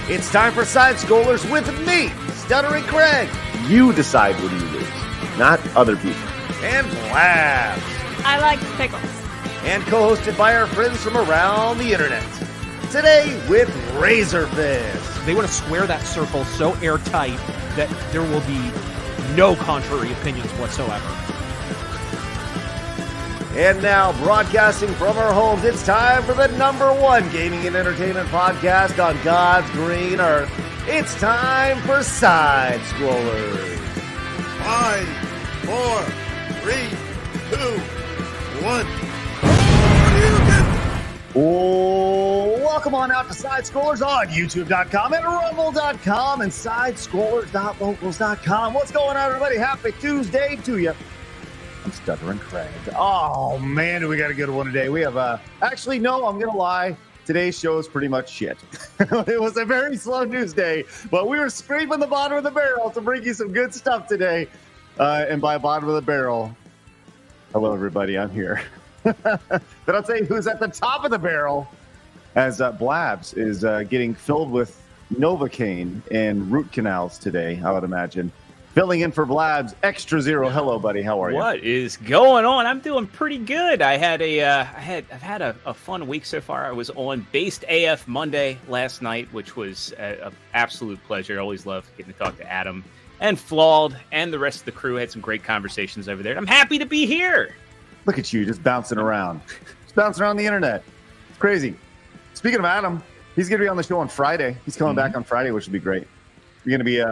It's time for Side Scrollers with me, Stuttering Craig. You decide when you lose, not other people. And Blabs. I like pickles. And co-hosted by our friends from around the internet. Today with RazorFist. They want to square that circle so airtight that there will be no contrary opinions whatsoever. And now, broadcasting from our homes, it's time for the #1 gaming and entertainment podcast on God's green earth. It's time for Side Scrollers. 5, 4, 3, 2, 1. Oh, welcome on out to Side Scrollers on YouTube.com and Rumble.com and SideScrollers.locals.com. What's going on, everybody? Happy Tuesday to you. I'm Stuttering Craig. Oh, man, do we got a good one today. We have, actually, no, I'm going to lie. Today's show is pretty much shit. It was a very slow news day, but we were scraping the bottom of the barrel to bring you some good stuff today. And by bottom of the barrel, hello, everybody, I'm here. But I'll tell you who's at the top of the barrel as Blabs is getting filled with Novocaine and root canals today, I would imagine. Filling in for Blabs, Extrazero. Hello, buddy. How are you? What is going on? I'm doing pretty good. I've had a fun week so far. I was on Based AF Monday last night, which was an absolute pleasure. I always love getting to talk to Adam and Flawed and the rest of the crew. I had some great conversations over there. I'm happy to be here. Look at you, just bouncing around. Just bouncing around the internet. It's crazy. Speaking of Adam, he's going to be on the show on Friday. He's coming back on Friday, which will be great. We're going to be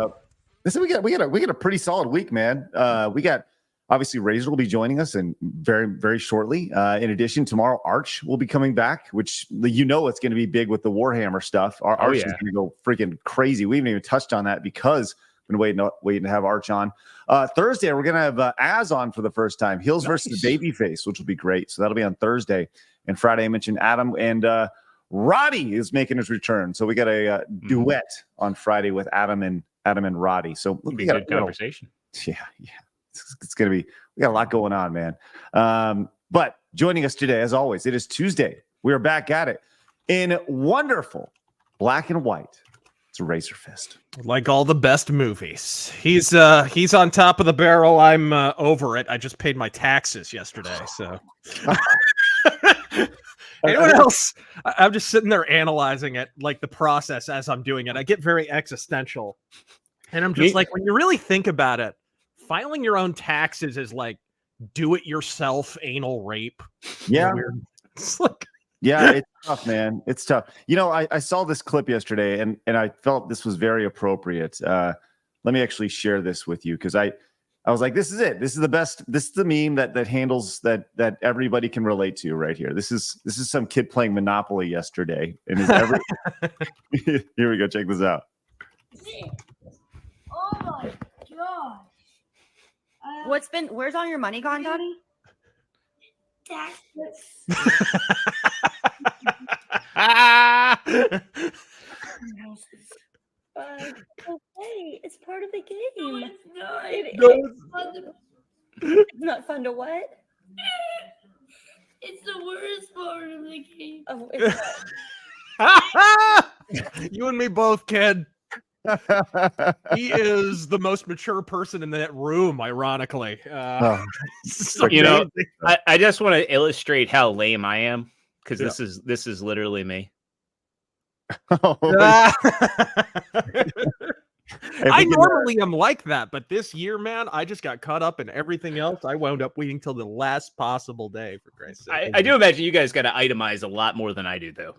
we got a pretty solid week, man. We got obviously Razor will be joining us and very, very shortly. In addition, tomorrow Arch will be coming back, which it's going to be big with the Warhammer stuff. Arch is going to go freaking crazy. We haven't even touched on that because we've been waiting to have Arch on. Thursday, we're going to have Az on for the first time. Heels versus Babyface, which will be great. So that'll be on Thursday. And Friday, I mentioned Adam and Roddy is making his return. So we got a duet on Friday with Adam and Roddy. So we got a good conversation. Yeah. It's going to be, we got a lot going on, man. But joining us today, as always, it is Tuesday. We are back at it in wonderful black and white. It's RazorFist. Like all the best movies. He's on top of the barrel. I'm over it. I just paid my taxes yesterday, so. Anyone else? I'm just sitting there analyzing it, like the process as I'm doing it. I get very existential. And I'm just like, when you really think about it, filing your own taxes is like do-it-yourself anal rape. Yeah. It's like... Yeah, it's tough, man. It's tough. I saw this clip yesterday, and I felt this was very appropriate. Let me actually share this with you because I was like, this is it. This is the best. This is the meme that handles that everybody can relate to right here. This is some kid playing Monopoly yesterday, and here we go. Check this out. Oh my gosh! Where's all your money gone, Donnie? Taxes. Okay, it's part of the game. No, it's not. It's not fun to what? It's the worst part of the game. Oh, it's You and me both, kid. He is the most mature person in that room, ironically. I just want to illustrate how lame I am because this is literally me. I normally am like that, but this year, man, I just got caught up in everything else. I wound up waiting till the last possible day, for Christ's sake. I do imagine you guys got to itemize a lot more than I do, though.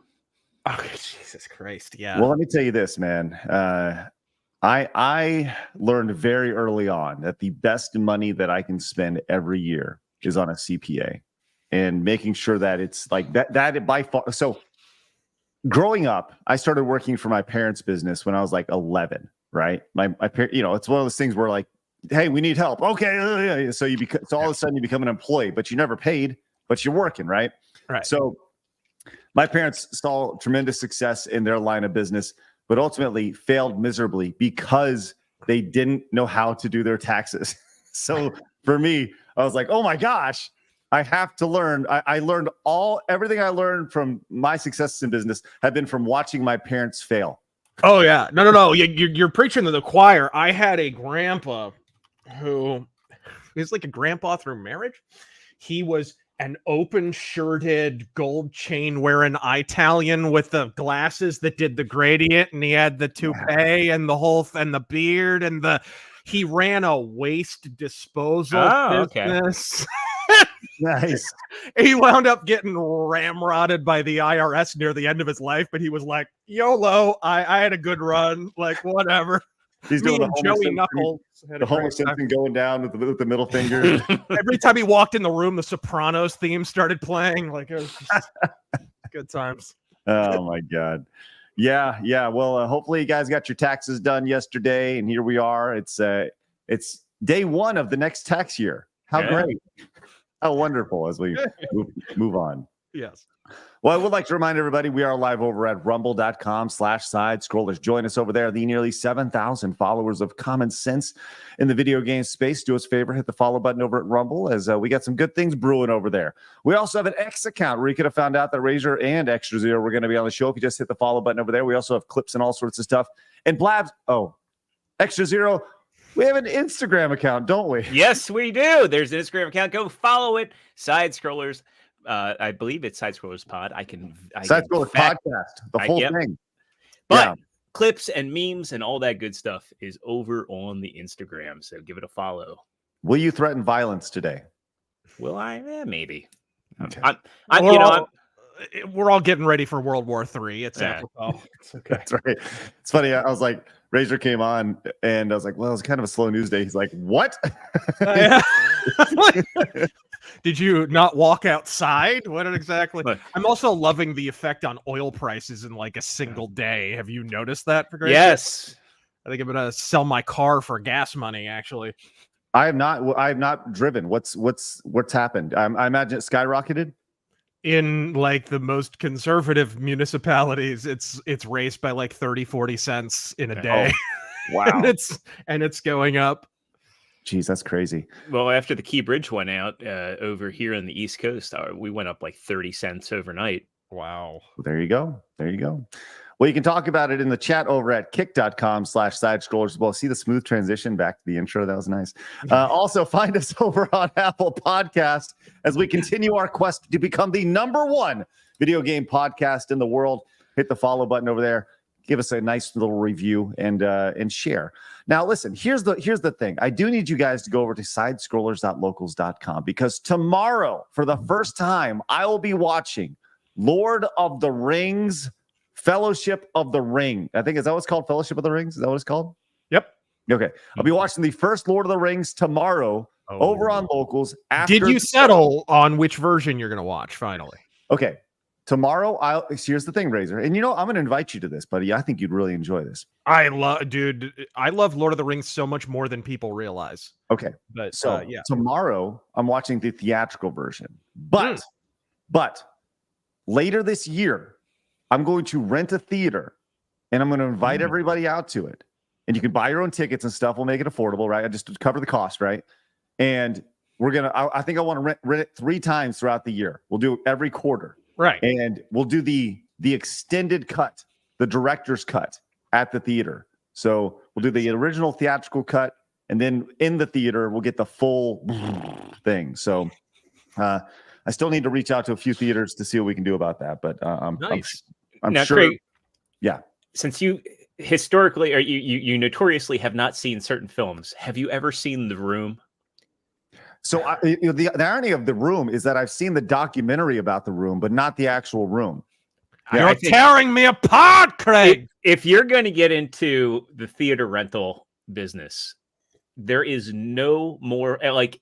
Oh, Jesus Christ, yeah. Well, let me tell you this, man. I learned very early on that the best money that I can spend every year is on a CPA and making sure that it's like that by far. So growing up, I started working for my parents' business when I was like 11, right? My parents, it's one of those things where like, hey, we need help. Okay. So so all of a sudden you become an employee, but you never paid, but you're working, right? Right. So my parents saw tremendous success in their line of business, but ultimately failed miserably because they didn't know how to do their taxes. So for me, I was like, oh my gosh, I have to learn. I learned everything I learned from my successes in business have been from watching my parents fail. Oh yeah, no. You're preaching to the choir. I had a grandpa who is like a grandpa through marriage. He was an open-shirted, gold chain-wearing Italian with the glasses that did the gradient, and he had the toupee and the whole and the beard and he ran a waste disposal business. Nice. He wound up getting ramrodded by the IRS near the end of his life, but he was like, YOLO, I had a good run, like whatever. He's doing Me and Joey Knuckles. The Homer Simpson going down with the middle finger. Every time he walked in the room, the Sopranos theme started playing. Like it was just good times. Oh my God. Yeah. Well, hopefully you guys got your taxes done yesterday, and here we are. It's day one of the next tax year. How great. How wonderful as we move on. Yes. Well, I would like to remind everybody we are live over at rumble.com/side scrollers. Join us over there. The nearly 7,000 followers of Common Sense in the video game space. Do us a favor, hit the follow button over at Rumble, as we got some good things brewing over there. We also have an X account where you could have found out that Razor and Extrazero were going to be on the show if you just hit the follow button over there. We also have clips and all sorts of stuff. And Blabs, Extrazero, we have an Instagram account, don't we? Yes, we do. There's an Instagram account. Go follow it. Side Scrollers. I believe it's Side Scrollers Pod. Side Scrollers Podcast, the whole thing. But clips and memes and all that good stuff is over on the Instagram. So give it a follow. Will you threaten violence today? Will I? Maybe. Okay. We're all getting ready for World War III. It's apropos. It's okay. That's right. It's funny. I was like, Razor came on, and I was like, well, it was kind of a slow news day. He's like, what? Did you not walk outside? What exactly? I'm also loving the effect on oil prices in like a single day. Have you noticed that? For yes. I think I'm gonna sell my car for gas money. Actually, I have not driven. What's happened? I imagine it skyrocketed. In like the most conservative municipalities, it's raised by like 30-40 cents in a day. Oh, wow. and it's going up. Jeez, that's crazy. Well, after the Key Bridge went out over here on the East Coast, we went up like 30 cents overnight. Wow. There you go. Well, you can talk about it in the chat over at kick.com/side scrollers. Well, see the smooth transition back to the intro. That was nice. Also, find us over on Apple Podcast as we continue our quest to become the #1 video game podcast in the world. Hit the follow button over there. Give us a nice little review and share. Now, listen, here's the thing. I do need you guys to go over to sidescrollers.locals.com because tomorrow, for the first time, I will be watching Lord of the Rings, Fellowship of the Ring. I think, is that what's called? Fellowship of the Rings? Is that what it's called? Yep. Okay. I'll be watching the first Lord of the Rings tomorrow over on Locals. Did you settle on which version you're going to watch finally? Okay. Tomorrow, here's the thing, Razor. And I'm going to invite you to this, buddy. I think you'd really enjoy this. I love Lord of the Rings so much more than people realize. Okay. But tomorrow I'm watching the theatrical version. But later this year, I'm going to rent a theater and I'm going to invite everybody out to it. And you can buy your own tickets and stuff. We'll make it affordable, right? I just cover the cost, right? And I think I want to rent it 3 times throughout the year. We'll do it every quarter. Right. And we'll do the extended cut, the director's cut at the theater. So we'll do the original theatrical cut, and then in the theater, we'll get the full thing. So I still need to reach out to a few theaters to see what we can do about that. But I'm now, sure. Craig, yeah. Since you historically, or you notoriously have not seen certain films, have you ever seen The Room? So the irony of The Room is that I've seen the documentary about The Room, but not the actual room. You're tearing me apart, Craig. If you're going to get into the theater rental business, there is no more like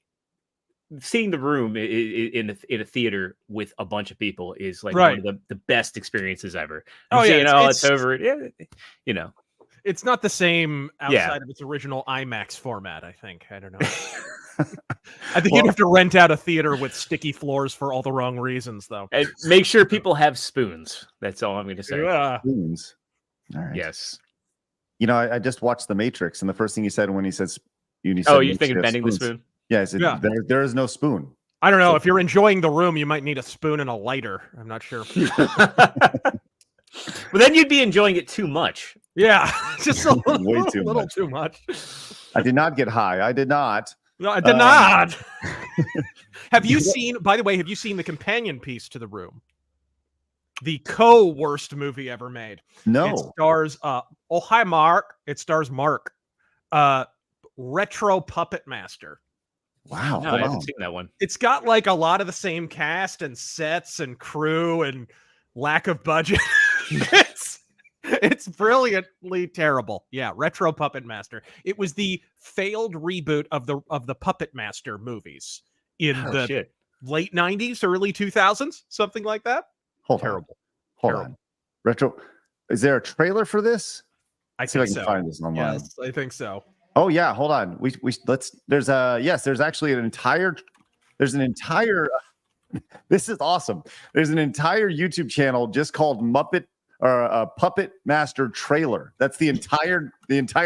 seeing The Room in a theater with a bunch of people is like one of the best experiences ever. It's over. Yeah, it's not the same outside of its original IMAX format. I think. I don't know. I think you'd have to rent out a theater with sticky floors for all the wrong reasons, though. And make sure people have spoons. That's all I'm going to say. Yeah. Spoons. All right. Yes. I just watched The Matrix, and the first thing he said when he says, "Oh, you're thinking bending the spoon?" Yeah, I said, there is no spoon. I don't know. If you're enjoying the room, you might need a spoon and a lighter. I'm not sure. But then you'd be enjoying it too much. Yeah, just a little, Way too little much. too much. I did not get high. I did not. No, I did not. Have you seen, by the way, have you seen the companion piece to The Room? The worst movie ever made. No. It stars, oh, hi, Mark. It stars Mark, retro puppet master. Wow. No, I haven't seen that one. It's got like a lot of the same cast and sets and crew and lack of budget. It's brilliantly terrible. Yeah, retro puppet master. It was the failed reboot of the Puppet Master movies in the late 90s, early 2000s, something like that. Terrible. Hold on. Retro. Is there a trailer for this? I See if think I can so. find this online. Yes, I think so. Oh yeah, hold on. There's actually there's an entire this is awesome. There's an entire YouTube channel just called Puppet Master Trailer. That's the entire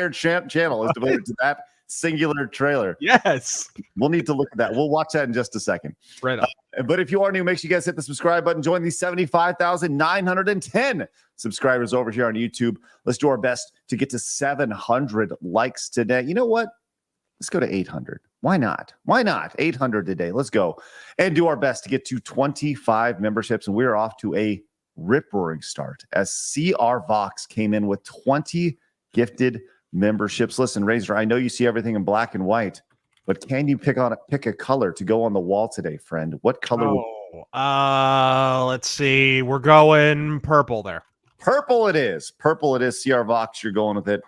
channel is devoted to that singular trailer. Yes. We'll need to look at that. We'll watch that in just a second. Right on. But if you are new, make sure you guys hit the subscribe button. Join the 75,910 subscribers over here on YouTube. Let's do our best to get to 700 likes today. You know what? Let's go to 800. Why not? 800 today. Let's go and do our best to get to 25 memberships. And we are off to a rip-roaring start as CR Vox came in with 20 gifted memberships. Listen, Razor, I know you see everything in black and white, but can you pick a color to go on the wall today, friend? What color? Let's see. We're going purple there. Purple it is. CR Vox, you're going with it.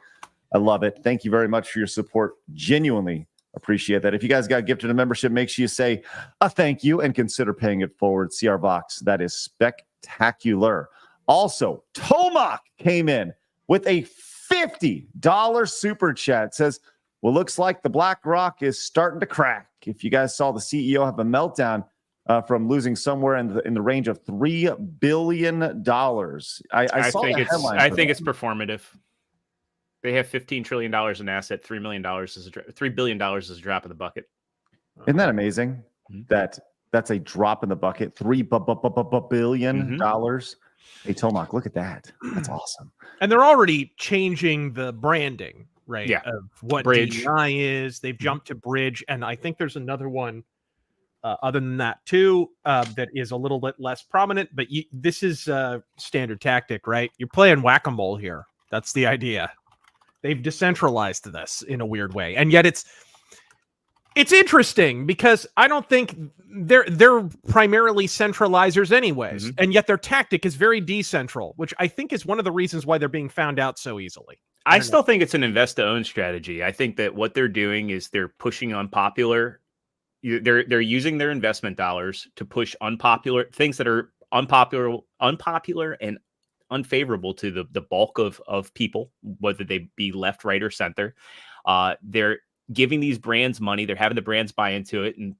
I love it. Thank you very much for your support. Genuinely appreciate that. If you guys got gifted a membership, make sure you say a thank you and consider paying it forward. CR Vox, that is spectacular. Also, Tomac came in with a $50 super chat. Says, well, looks like the Black Rock is starting to crack. If you guys saw the CEO have a meltdown from losing somewhere in the range of $3 billion. I think it's performative. They have $15 trillion in asset. $3 billion is a drop in the bucket. Isn't that amazing? That's a drop in the bucket. $3 billion. Hey, Tomac, look at that. That's awesome. And they're already changing the branding, right? Yeah. Of what Bridge. DEI is. They've jumped to Bridge, and I think there's another one other than that too that is a little bit less prominent. But this is standard tactic, right? You're playing whack-a-mole here. That's the idea. They've decentralized this in a weird way, and yet it's interesting because I don't think they're primarily centralizers anyways, and yet their tactic is very decentral, which I think is one of the reasons why they're being found out so easily. I still think it's an invest-to-own strategy. I think that what they're doing is they're pushing unpopular. They're using their investment dollars to push unpopular things that are unpopular and unfavorable to the bulk of people, whether they be left, right, or center. They're giving these brands money. They're having the brands buy into it. And,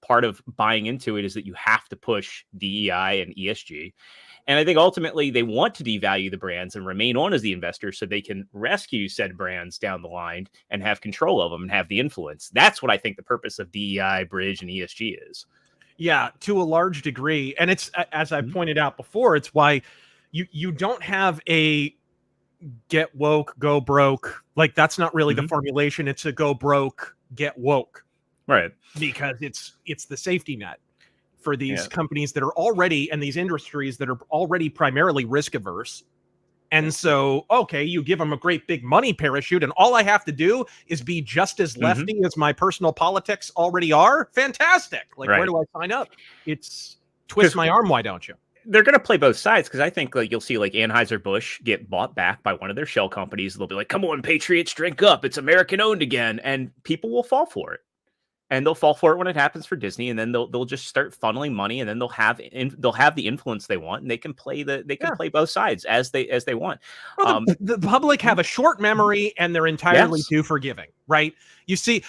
part of buying into it is that you have to push DEI and ESG. And I think ultimately they want to devalue the brands and remain on as the investor so they can rescue said brands down the line and have control of them and have the influence. That's what I think the purpose of DEI, Bridge, and ESG is. Yeah, to a large degree. And it's, as I pointed out before, it's why you don't have a get woke, go broke. Like, that's not really the formulation. It's a go broke, get woke. Right. Because it's the safety net for these companies that are already, and these industries that are already primarily risk averse. And so, okay, you give them a great big money parachute, and all I have to do is be just as lefty as my personal politics already are. Fantastic. Like, where do I sign up? It's twist my arm, why don't you? They're going to play both sides, because I think you'll see Anheuser-Busch get bought back by one of their shell companies. They'll be like, come on, Patriots, drink up. It's American owned again. And people will fall for it. And they'll fall for it when it happens for Disney, and then they'll just start funneling money, and then they'll have the influence they want, and they play both sides as they want. Well, the public have a short memory, and they're entirely too forgiving, right?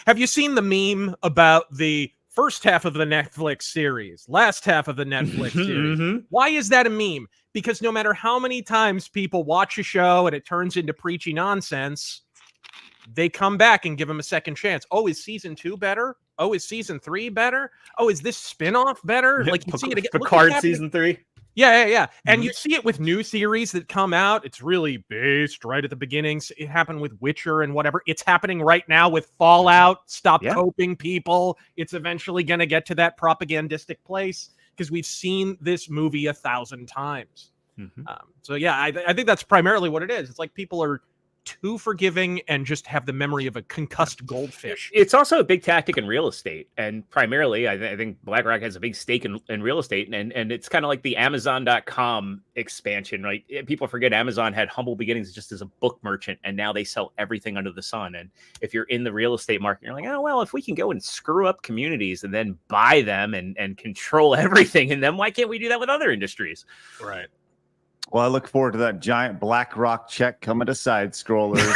Have you seen the meme about the first half of the Netflix series, last half of the Netflix series? Why is that a meme? Because no matter how many times people watch a show and it turns into preachy nonsense, they come back and give them a second chance. Oh, is season 2 better? oh, is season 3 better? Oh, is this spinoff better? Like you see it again. Look, it's Picard happening- season 3. Yeah. And you see it with new series that come out. It's really based right at the beginnings. It happened with Witcher and whatever. It's happening right now with Fallout. Stop coping, people. It's eventually going to get to that propagandistic place because we've seen this movie 1,000 times. So yeah, I think that's primarily what it is. It's like people are too forgiving and just have the memory of a concussed goldfish. It's also a big tactic in real estate, and primarily I think BlackRock has a big stake in real estate, and it's kind of like the Amazon.com expansion, right? People forget Amazon had humble beginnings just as a book merchant, and now they sell everything under the sun. And if you're in the real estate market, you're like, oh well, if we can go and screw up communities and then buy them and control everything in them, why can't we do that with other industries? Right. Well, I look forward to that giant BlackRock check coming to side scrollers.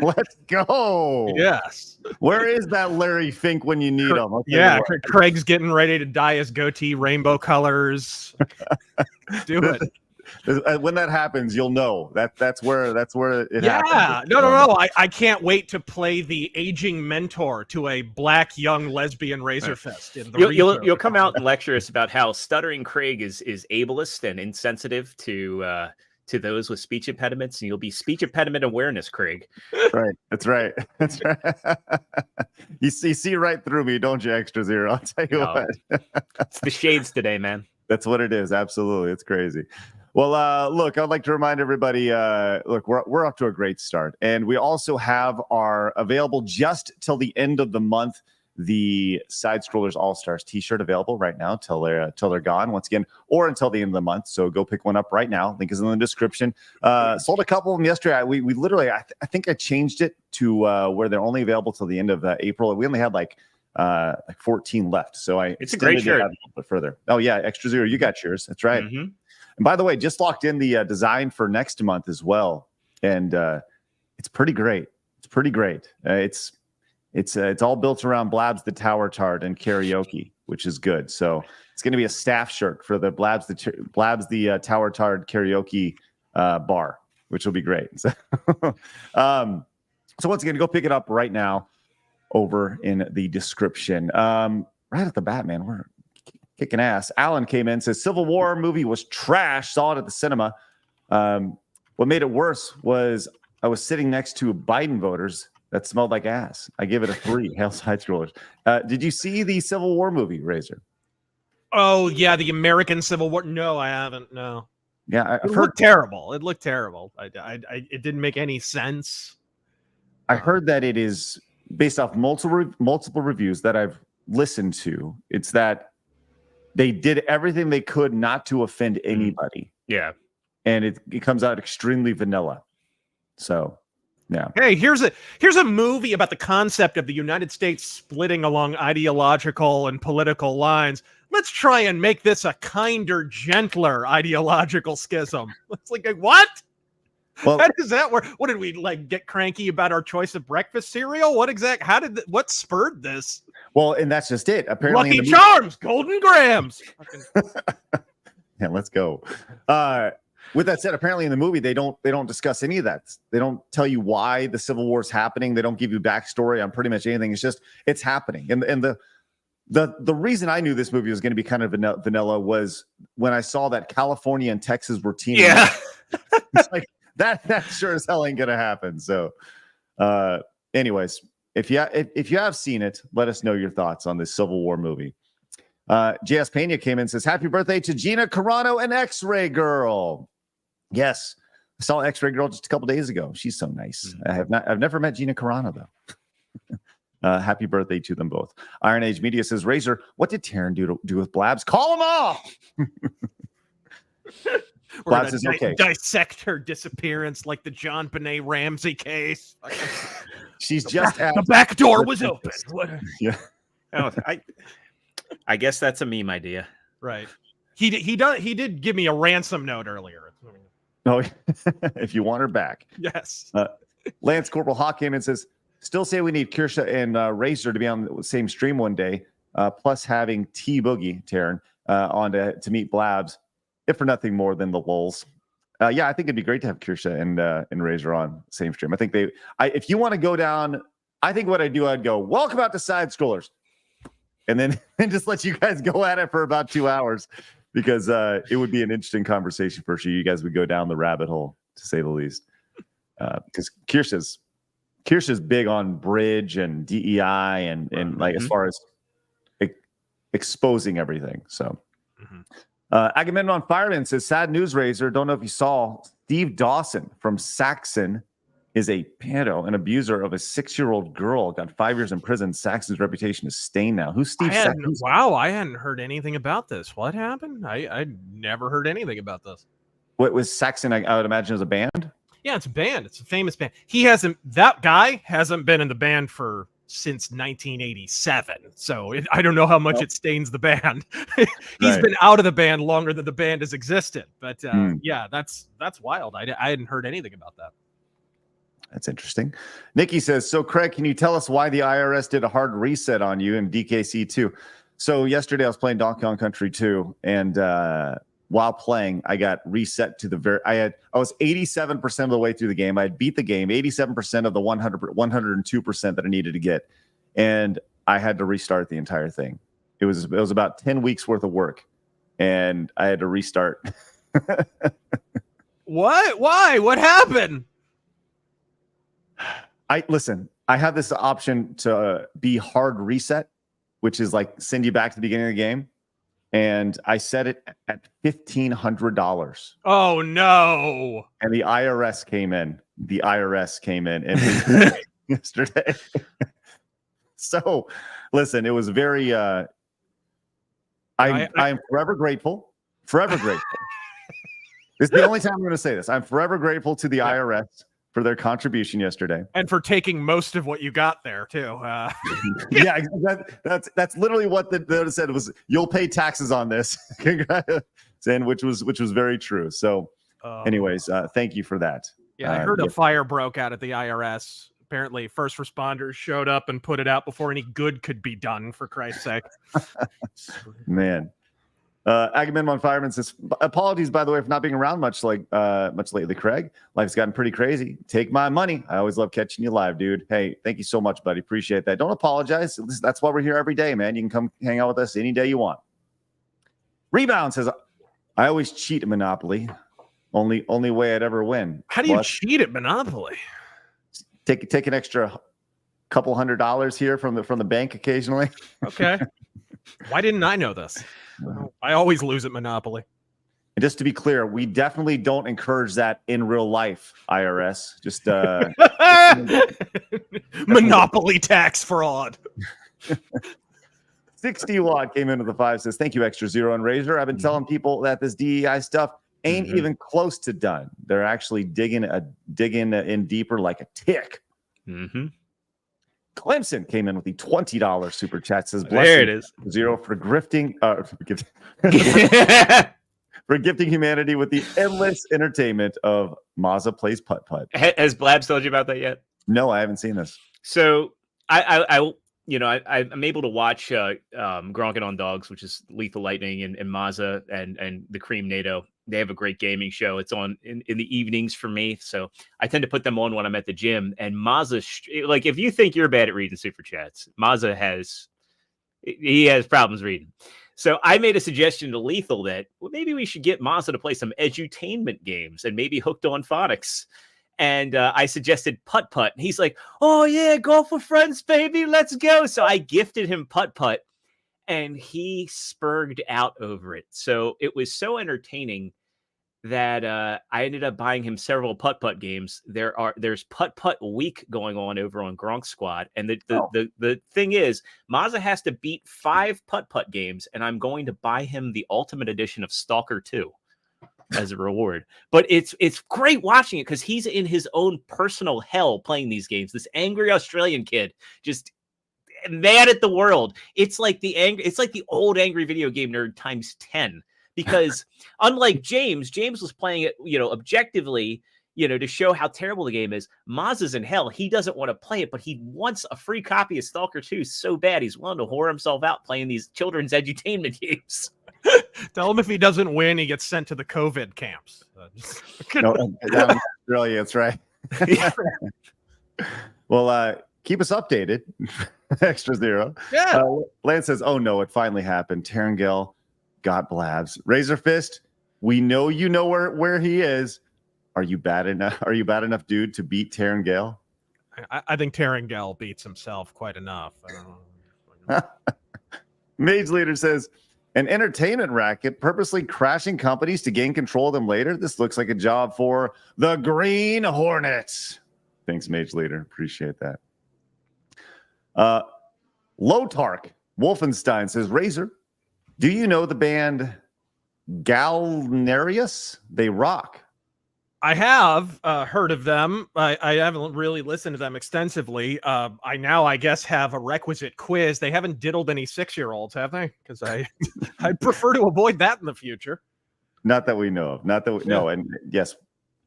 Let's go. Yes. Where is that Larry Fink when you need him? Yeah, Craig's getting ready to dye his goatee rainbow colors. Do it. When that happens, you'll know that's where it happens. Yeah, no. I can't wait to play the aging mentor to a black young lesbian RazorFist. In the you'll come out and lecture us about how stuttering Craig is ableist and insensitive to those with speech impediments, and you'll be speech impediment awareness, Craig. Right. That's right. You see right through me, don't you, Extrazero? I'll tell you what. It's the shades today, man. That's what it is. Absolutely. It's crazy. Well, look, I'd like to remind everybody, look, we're off to a great start. And we also have our available just till the end of the month, the Side Scrollers All-Stars t-shirt available right now till they're gone once again, or until the end of the month. So go pick one up right now. Link is in the description. Sold a couple of them yesterday. We literally, I think I changed it to where they're only available till the end of April. We only had like 14 left. So it's a great shirt. A little bit further. Oh yeah. Extrazero, you got yours. That's right. Mm-hmm. And by the way, just locked in the design for next month as well, and it's pretty great. It's pretty great. It's all built around Blabs the Tower Tart and karaoke, which is good. So it's going to be a staff shirt for the Blabs the Tower Tart karaoke bar, which will be great. So, so once again, go pick it up right now over in the description. Right at the bat, man, we're kicking ass. Alan came in, says Civil War movie was trash. Saw it at the cinema. What made it worse was I was sitting next to Biden voters that smelled like ass. I give it a 3. Hail Side Scrollers. Did you see the Civil War movie, Razor? Oh yeah, the American Civil War. No, I haven't. No. Yeah, It looked terrible. It looked terrible. It didn't make any sense. I heard that it is based off multiple reviews that I've listened to. It's that they did everything they could not to offend anybody. Yeah. And it comes out extremely vanilla. So, yeah. Hey, here's a movie about the concept of the United States splitting along ideological and political lines. Let's try and make this a kinder, gentler ideological schism. It's like what? Well, how does that work? What did we like get cranky about our choice of breakfast cereal? What spurred this? Well, and that's just it. Apparently, Lucky Charms, Golden Grams. Yeah, let's go. With that said, apparently in the movie they don't discuss any of that. They don't tell you why the Civil War is happening. They don't give you backstory on pretty much anything. It's just it's happening. And the reason I knew this movie was going to be kind of vanilla was when I saw that California and Texas were teaming. Yeah, it's like that sure as hell ain't gonna happen. So, anyways. If you have seen it, let us know your thoughts on this Civil War movie. JS Pena came in and says, happy birthday to Gina Carano and X-Ray Girl. Yes, I saw X-Ray Girl just a couple days ago. She's so nice. I've never met Gina Carano though. Happy birthday to them both. Iron Age Media says, Razor, what did Taryn do with Blabs? Call him off. Blabs is okay. Dissect her disappearance like the John Benet Ramsey case. She's just the back door was open. Yeah. Oh, I guess that's a meme idea. Right. He did give me a ransom note earlier. Oh, if you want her back. Yes. Lance Corporal Hawk came and says, still say we need Kirsha and Razor to be on the same stream one day, plus having T Boogie, Taryn, on to meet Blabs, if for nothing more than the lulz. Yeah, I think it'd be great to have Kirsha and Razor on same stream. I think if you want to go down I think what I'd do, I'd go, welcome out to Side Scrollers. And then and just let you guys go at it for about 2 hours because it would be an interesting conversation for sure. You guys would go down the rabbit hole, to say the least. Because Kirsten's big on bridge and DEI and like as far as exposing everything. So Agamemnon Fireman says, sad news, Razor. Don't know if you saw Steve Dawson from Saxon is a pedo and abuser of a 6-year-old girl. Got 5 years in prison. Saxon's reputation is stained now. Who's Steve Saxon? Wow, I hadn't heard anything about this. What happened? I never heard anything about this. What was Saxon? I would imagine is a band. Yeah, it's a band. It's a famous band. That guy hasn't been in the band since 1987. So I don't know how much it stains the band. He's been out of the band longer than the band has existed. But yeah, that's wild. I hadn't heard anything about that. That's interesting. Nikki says, so Craig, can you tell us why the IRS did a hard reset on you in DKC 2? So yesterday I was playing Donkey Kong Country 2, and while playing, I got reset to the I was 87% of the way through the game. I had beat the game, 87% of the 102% that I needed to get. And I had to restart the entire thing. It was about 10 weeks worth of work, and I had to restart. What? Why? What happened? I have this option to be hard reset, which is like send you back to the beginning of the game. And I set it at $1,500. Oh no. And the IRS came in. And yesterday. So listen, it was very I'm forever grateful. Forever grateful. This is the only time I'm going to say this. I'm forever grateful to the IRS for their contribution yesterday, and for taking most of what you got there too. Yeah, that's literally what the notice said was. You'll pay taxes on this, and which was very true. So, anyways, thank you for that. Yeah, I heard a fire broke out at the IRS. Apparently, first responders showed up and put it out before any good could be done. For Christ's sake, man. Agamemnon Fireman says, apologies, by the way, for not being around much lately, Craig. Life's gotten pretty crazy. Take my money. I always love catching you live, dude. Hey, thank you so much, buddy. Appreciate that. Don't apologize. That's why we're here every day, man. You can come hang out with us any day you want. Rebound says, I always cheat at Monopoly. Only way I'd ever win. How do you cheat at Monopoly? Take an extra couple $100 here from the bank occasionally. Okay. Why didn't I know this? I always lose at Monopoly. And just to be clear, we definitely don't encourage that in real life, IRS. Just Monopoly tax fraud. 60 Watt came into the 5, says, thank you, Extrazero and Razor. I've been telling people that this DEI stuff ain't even close to done. They're actually digging in deeper like a tick. Clemson came in with the $20 super chat. Says, there it is. Zero for gifting, for gifting humanity with the endless entertainment of Mazza Plays Putt Putt. Has Blabs told you about that yet? No, I haven't seen this. So I'm able to watch Gronkin on Dogs, which is Lethal Lightning and Mazza and the Cream NATO. They have a great gaming show. It's on in the evenings for me. So I tend to put them on when I'm at the gym. And Mazza, like, if you think you're bad at reading super chats, Mazza has problems reading. So I made a suggestion to Lethal that maybe we should get Mazza to play some edutainment games and maybe Hooked on Phonics. And I suggested Putt Putt. And he's like, oh, yeah, golf with friends, baby. Let's go. So I gifted him Putt Putt. And he spurged out over it. So it was so entertaining that I ended up buying him several Putt Putt games. There's Putt Putt Week going on over on Gronk Squad. And the thing is, Mazza has to beat 5 Putt Putt games, and I'm going to buy him the Ultimate Edition of Stalker 2 as a reward. But it's great watching it because he's in his own personal hell playing these games. This angry Australian kid just mad at the world. It's like the old angry video game nerd times 10, because unlike James was playing it, objectively, to show how terrible the game is. Mazza's in hell. He doesn't want to play it, but he wants a free copy of Stalker 2 so bad he's willing to whore himself out playing these children's edutainment games. Tell him if he doesn't win, he gets sent to the COVID camps. No, down in Australia, that's right. Well, keep us updated. Extrazero. Yeah. Lance says, "Oh no, it finally happened. Terangel got Blabs. RazorFist, we know you know where he is. Are you bad enough? Are you bad enough, dude, to beat Terangel?" I think Terangel beats himself quite enough. I don't know. Mage Leader says, "An entertainment racket purposely crashing companies to gain control of them later. This looks like a job for the Green Hornets." Thanks, Mage Leader. Appreciate that. Lotark Wolfenstein says, "Razor, do you know the band Galnarius? They rock." I have heard of them. I haven't really listened to them extensively. I guess, have a requisite quiz. They haven't diddled any 6-year-olds, have they? Because I'd prefer to avoid that in the future. Not that we know of. Not that we know. And yes,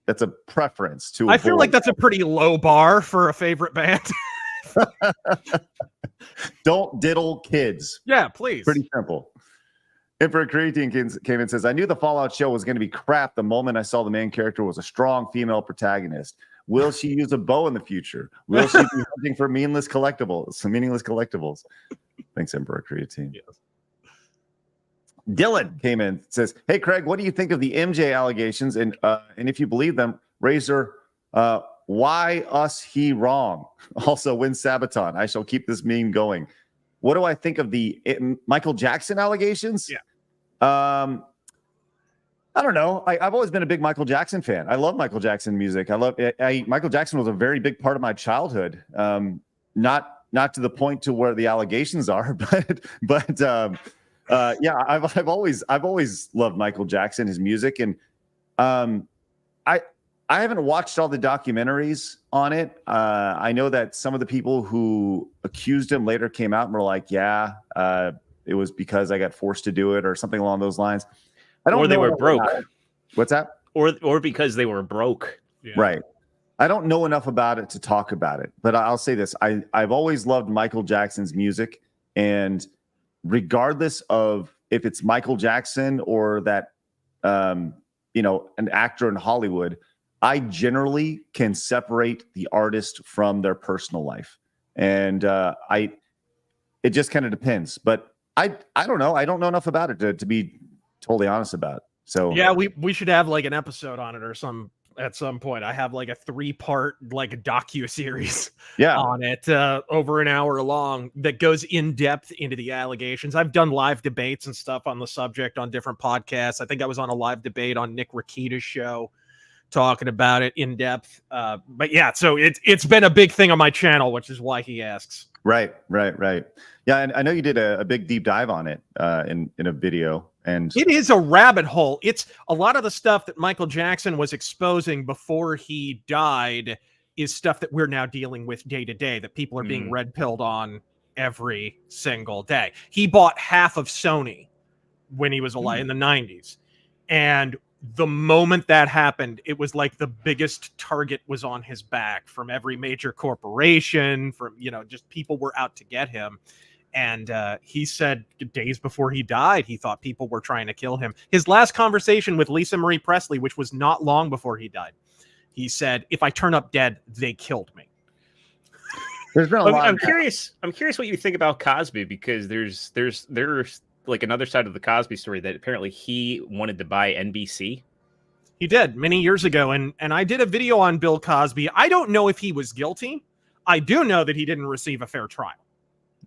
that's a preference to. I feel like that's a pretty low bar for a favorite band. Don't diddle kids. Yeah, please. Pretty simple. Emperor Creatine came in and says, "I knew the Fallout show was going to be crap the moment I saw the main character was a strong female protagonist. Will she use a bow in the future? Will she be hunting for meaningless collectibles?" Thanks, Emperor Creatine. Yes. Dylan came in and says, "Hey, Craig, what do you think of the MJ allegations? And if you believe them, Razor, why us he wrong? Also, win Sabaton. I shall keep this meme going." What do I think of the Michael Jackson allegations? Yeah. I don't know. I've always been a big Michael Jackson fan. I love Michael Jackson music. Michael Jackson was a very big part of my childhood. Not to the point to where the allegations are, but yeah, I've always loved Michael Jackson, his music, and I haven't watched all the documentaries on it. I know that some of the people who accused him later came out and were like, "Yeah, it was because I got forced to do it," or something along those lines. I don't. Or they know were broke. What's that? Or because they were broke. Yeah. Right. I don't know enough about it to talk about it, but I'll say this: I've always loved Michael Jackson's music, and regardless of if it's Michael Jackson or that, an actor in Hollywood, I generally can separate the artist from their personal life, and it just kind of depends. But I don't know. I don't know enough about it to be totally honest about it. So yeah, we should have like an episode on it at some point. I have like a 3-part like a docu-series on it, over an hour long, that goes in depth into the allegations. I've done live debates and stuff on the subject on different podcasts. I think I was on a live debate on Nick Rakita's show talking about it in depth. But yeah, so it's been a big thing on my channel, which is why he asks. Right. Yeah, and I know you did a big deep dive on it in a video. And it is a rabbit hole. It's a lot of the stuff that Michael Jackson was exposing before he died is stuff that we're now dealing with day to day, that people are being red-pilled on every single day. He bought half of Sony when he was alive in the 90s. And the moment that happened, it was like the biggest target was on his back from every major corporation, from, just people were out to get him. And he said days before he died, he thought people were trying to kill him. His last conversation with Lisa Marie Presley, which was not long before he died, he said, "If I turn up dead, they killed me." There's been a lot. I'm curious what you think about Cosby, because there's like another side of the Cosby story that apparently he wanted to buy NBC. He did many years ago, and I did a video on Bill Cosby. I don't know if he was guilty. I do know that he didn't receive a fair trial.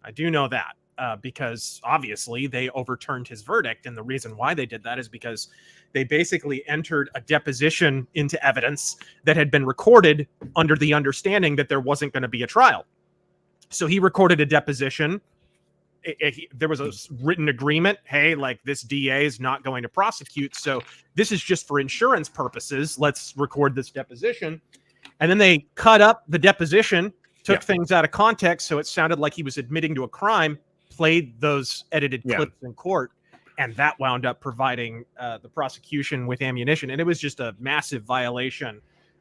I do know that because obviously they overturned his verdict, and the reason why they did that is because they basically entered a deposition into evidence that had been recorded under the understanding that there wasn't going to be a trial. So he recorded a deposition. There was a written agreement. Hey, like, this DA is not going to prosecute, so this is just for insurance purposes. Let's record this deposition. And then they cut up the deposition, took things out of context, so it sounded like he was admitting to a crime, played those edited clips in court, and that wound up providing the prosecution with ammunition. And it was just a massive violation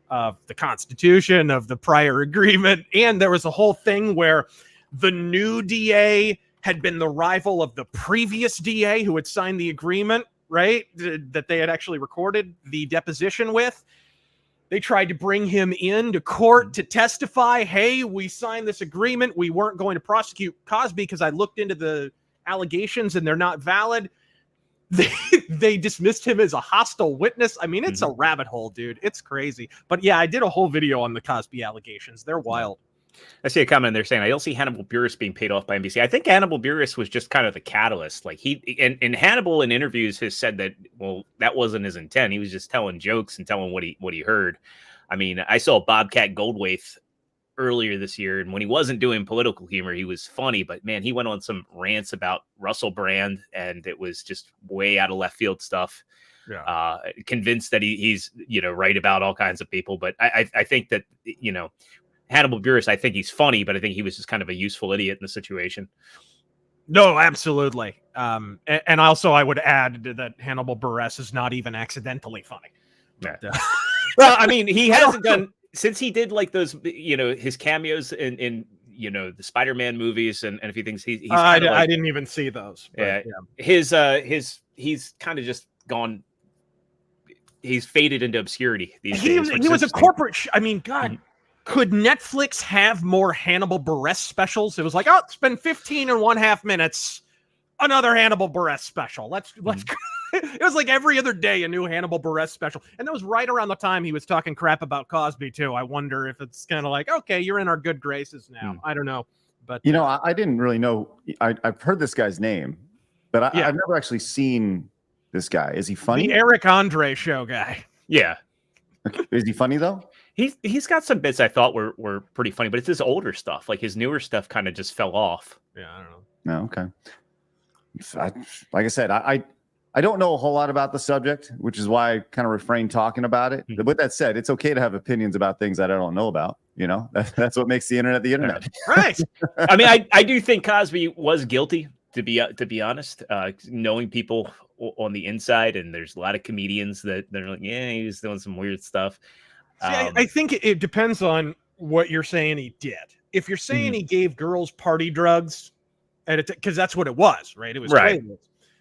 of the Constitution, of the prior agreement. And there was a whole thing where the new DA had been the rival of the previous DA who had signed the agreement, right? That they had actually recorded the deposition with. They tried to bring him into court to testify. Hey, we signed this agreement. We weren't going to prosecute Cosby because I looked into the allegations and they're not valid. They dismissed him as a hostile witness. I mean, it's a rabbit hole, dude. It's crazy. But yeah, I did a whole video on the Cosby allegations. They're wild. I see a comment there saying, I don't see Hannibal Buress being paid off by NBC. I think Hannibal Buress was just kind of the catalyst. Like and Hannibal in interviews has said that, well, that wasn't his intent. He was just telling jokes and telling what he heard. I mean, I saw Bobcat Goldthwait earlier this year, and when he wasn't doing political humor, he was funny, but man, he went on some rants about Russell Brand, and it was just way out of left field stuff. Yeah. Convinced that he's, right about all kinds of people. But I think that, Hannibal Buress, I think he's funny, but I think he was just kind of a useful idiot in the situation. No, absolutely. And also I would add that Hannibal Buress is not even accidentally funny. But, well, I mean, he hasn't done, since he did like those, his cameos in the Spider-Man movies and a few things. He's I didn't even see those. But, he's kind of just gone. He's faded into obscurity these days. He was a corporate. God, could Netflix have more Hannibal Buress specials? It was like, spend 15.5 minutes, another Hannibal Buress special. Let's. It was like every other day a new Hannibal Buress special, and that was right around the time he was talking crap about Cosby too. I wonder if it's kind of like, okay, you're in our good graces now. I don't know, but I didn't really know. I've heard this guy's name, but I've never actually seen this guy. Is he funny? The Eric Andre show guy. Yeah. Okay. Is he funny though? He's got some bits I thought were pretty funny, but it's his older stuff. Like his newer stuff kind of just fell off. Yeah, I don't know. No, okay. Like I said, I don't know a whole lot about the subject, which is why I kind of refrain talking about it. With that said, it's okay to have opinions about things that I don't know about. That's what makes the internet the internet. Right. I mean, I do think Cosby was guilty, to be honest. Knowing people on the inside, and there's a lot of comedians that they're like, yeah, he was doing some weird stuff. See, I think it depends on what you're saying he did. If you're saying he gave girls party drugs, because that's what it was, right? It was right.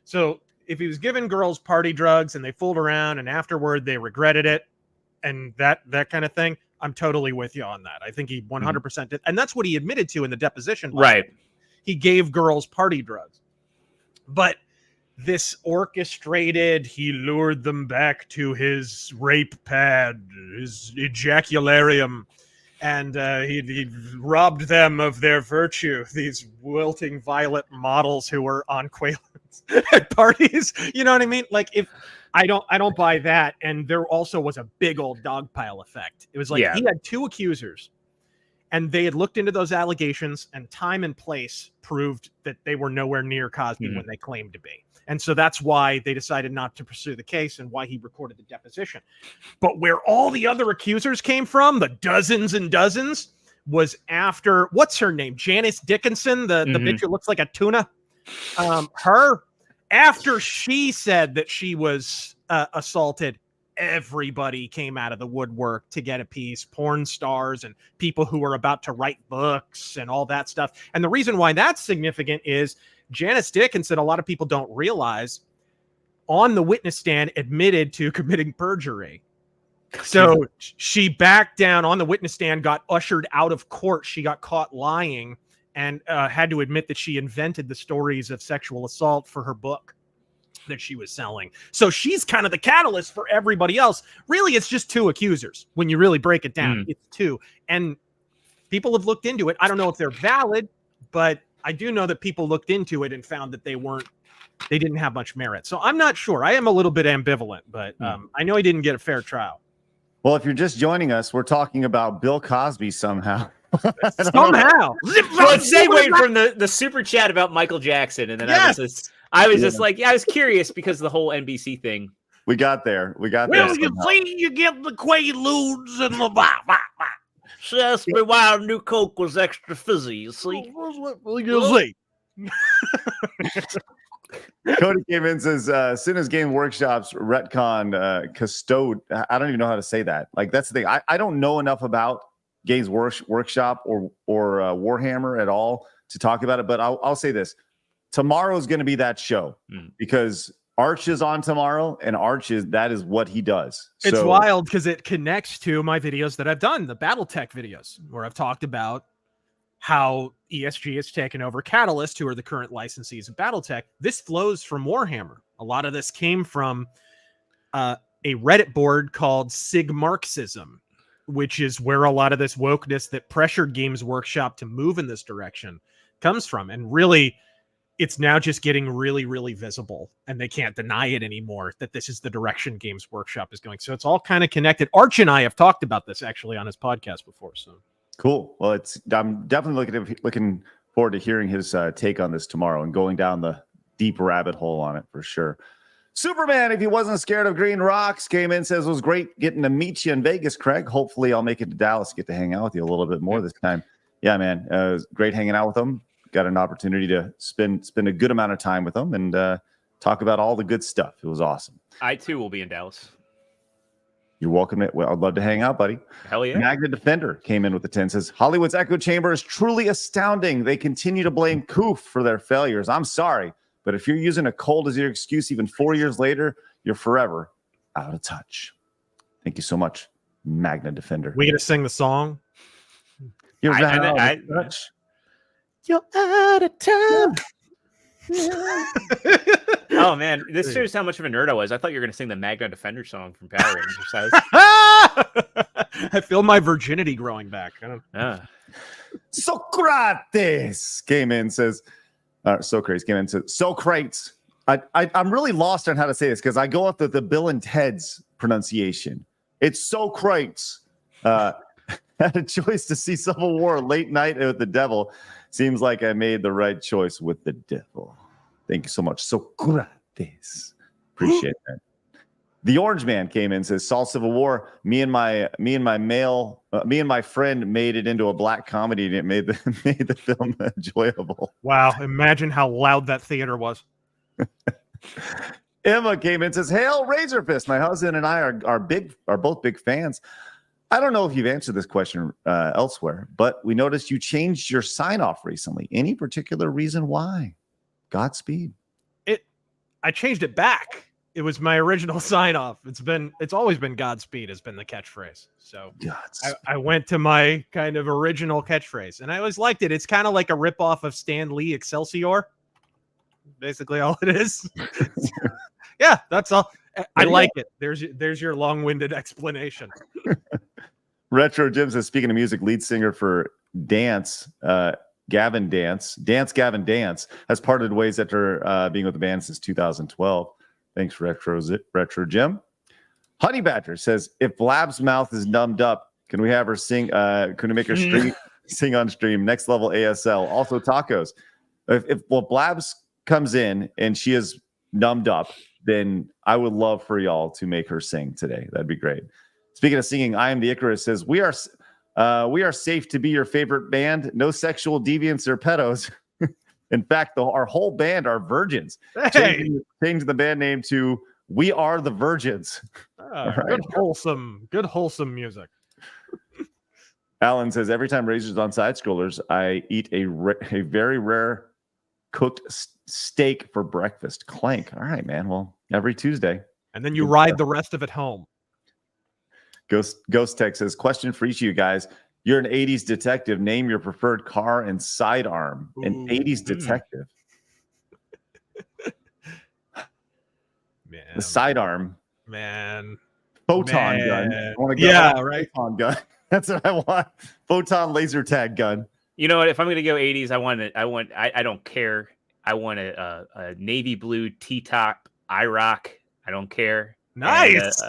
So if he was giving girls party drugs and they fooled around and afterward they regretted it and that kind of thing, I'm totally with you on that. I think he 100% did. And that's what he admitted to in the deposition. Right. He gave girls party drugs. But this orchestrated, he lured them back to his rape pad, his ejacularium, and he robbed them of their virtue. These wilting violet models who were on Quaaludes at parties. You know what I mean? Like, if I don't buy that. And there also was a big old dog pile effect. It was like he had two accusers, and they had looked into those allegations, and time and place proved that they were nowhere near Cosby when they claimed to be. And so that's why they decided not to pursue the case and why he recorded the deposition. But where all the other accusers came from, the dozens and dozens, was after, what's her name? Janice Dickinson, the bitch who looks like a tuna. Her, after she said that she was assaulted, everybody came out of the woodwork to get a piece. Porn stars and people who were about to write books and all that stuff. And the reason why that's significant is Janice Dickinson, a lot of people don't realize, on the witness stand admitted to committing perjury. So she backed down on the witness stand, got ushered out of court. She got caught lying and had to admit that she invented the stories of sexual assault for her book that she was selling. So she's kind of the catalyst for everybody else. Really, it's just two accusers. When you really break it down, it's two. And people have looked into it. I don't know if they're valid, but I do know that people looked into it and found that they didn't have much merit. So I'm not sure. I am a little bit ambivalent, but I know he didn't get a fair trial. Well, if you're just joining us, we're talking about Bill Cosby somehow. Somehow. Well, it segued from the super chat about Michael Jackson. And then I was just like, I was curious because of the whole NBC thing. We got there. Well, you see, you get the Quaaludes and the blah, blah, blah. She asked me why New Coke was extra fizzy, you see? Cody came in and says, Cinna's Game Workshop's retcon custode. I don't even know how to say that. Like, that's the thing. I don't know enough about Games Workshop or Warhammer at all to talk about it, but I'll say this. Tomorrow's going to be that show because Arch is on tomorrow, and that is what he does. It's So, wild because it connects to my videos that I've done, the BattleTech videos, where I've talked about how ESG has taken over Catalyst, who are the current licensees of BattleTech. This flows from Warhammer. A lot of this came from a Reddit board called Sig Marxism, which is where a lot of this wokeness that pressured Games Workshop to move in this direction comes from. And really, it's now just getting really, really visible, and they can't deny it anymore that this is the direction Games Workshop is going. So it's all kind of connected. Arch and I have talked about this actually on his podcast before. So cool. Well, I'm definitely looking forward to hearing his take on this tomorrow and going down the deep rabbit hole on it for sure. Superman, if he wasn't scared of green rocks, came in, says it was great getting to meet you in Vegas, Craig. Hopefully I'll make it to Dallas, get to hang out with you a little bit more this time. Yeah, man. It was great hanging out with him. Got an opportunity to spend a good amount of time with him and talk about all the good stuff. It was awesome. I too will be in Dallas. You're welcome. I'd love to hang out, buddy. Hell yeah. Magna Defender came in with the 10, says Hollywood's echo chamber is truly astounding. They continue to blame Koof for their failures. I'm sorry, but if you're using a cold as your excuse even 4 years later, you're forever out of touch. Thank you so much, Magna Defender. we gonna sing the song. You're out of touch. You're out of time. Oh man, this shows how much of a nerd I was. I thought you were going to sing the Magna Defender song from Power Rangers. I feel my virginity growing back. Socrates came in, says Socrates came in, says Socrates. I'm really lost on how to say this because I go off the Bill and Ted's pronunciation. It's Socrates. Had a choice to see Civil War late night with the devil. Seems like I made the right choice with the devil. Thank you so much. Socrates. Appreciate that. The Orange Man came in and says, saw Civil War. Me and my friend made it into a black comedy, and it made the film enjoyable. Wow, imagine how loud that theater was. Emma came in and says, hail RazorFist. My husband and I are both big fans. I don't know if you've answered this question elsewhere, but we noticed you changed your sign-off recently. Any particular reason why? Godspeed. I changed it back. It was my original sign-off. It's always been Godspeed has been the catchphrase. So I went to my kind of original catchphrase, and I always liked it. It's kind of like a ripoff of Stan Lee Excelsior. Basically all it is. Yeah, that's all. I like it. There's your long-winded explanation. Retro Jim says, speaking of music, lead singer for Dance, Gavin Dance, has parted ways after being with the band since 2012. Thanks, Retro Jim. Honey Badger says, if Blabs' mouth is numbed up, can we have her sing? Can we make her sing on stream? Next level ASL. Also tacos. If Blabs comes in and she is numbed up, then I would love for y'all to make her sing today. That'd be great. Speaking of singing, I Am the Icarus says, we are safe to be your favorite band. No sexual deviants or pedos. In fact, our whole band are virgins. Hey. Change the band name to We Are the Virgins. Good wholesome music. Alan says, every time Razor's on side scrollers, I eat a very rare cooked steak for breakfast. Clank. All right, man. Well, every Tuesday. And then you ride the rest of it home. Ghost Tech says, question for each of you guys. You're an 80s detective. Name your preferred car and sidearm. An 80s detective. Man. The sidearm. Man. Photon gun. I want to go right. Photon gun. That's what I want. Photon laser tag gun. You know what? If I'm going to go 80s, I don't care. I want a navy blue T-top IROC. I don't care. Nice.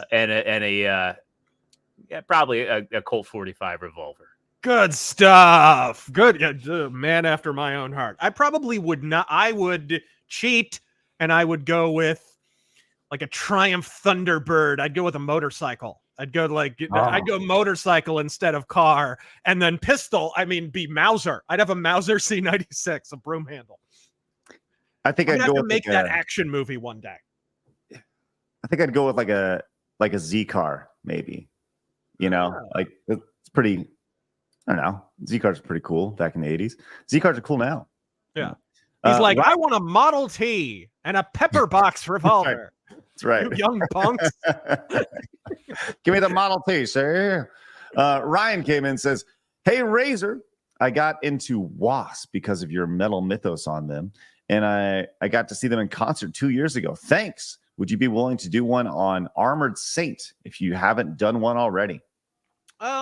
Probably a Colt 45 revolver. Good stuff. Good. Yeah, man after my own heart. I probably would not. I would cheat and I would go with like a Triumph Thunderbird. I'd go with a motorcycle. I'd go motorcycle instead of car, and then pistol. Be Mauser. I'd have a Mauser C96, a broom handle. I think I'd go with make that action movie one day. I think I'd go with like a Z car, maybe. You know, like it's pretty. I don't know. Z cars are pretty cool back in the 80s. Z cars are cool now. Yeah. He's like, I want a Model T and a pepper box revolver. That's right. You young punks. Give me the Model T, sir. Ryan came in and says, hey, Razor, I got into Wasp because of your metal mythos on them. And I got to see them in concert 2 years ago. Thanks. Would you be willing to do one on Armored Saint if you haven't done one already?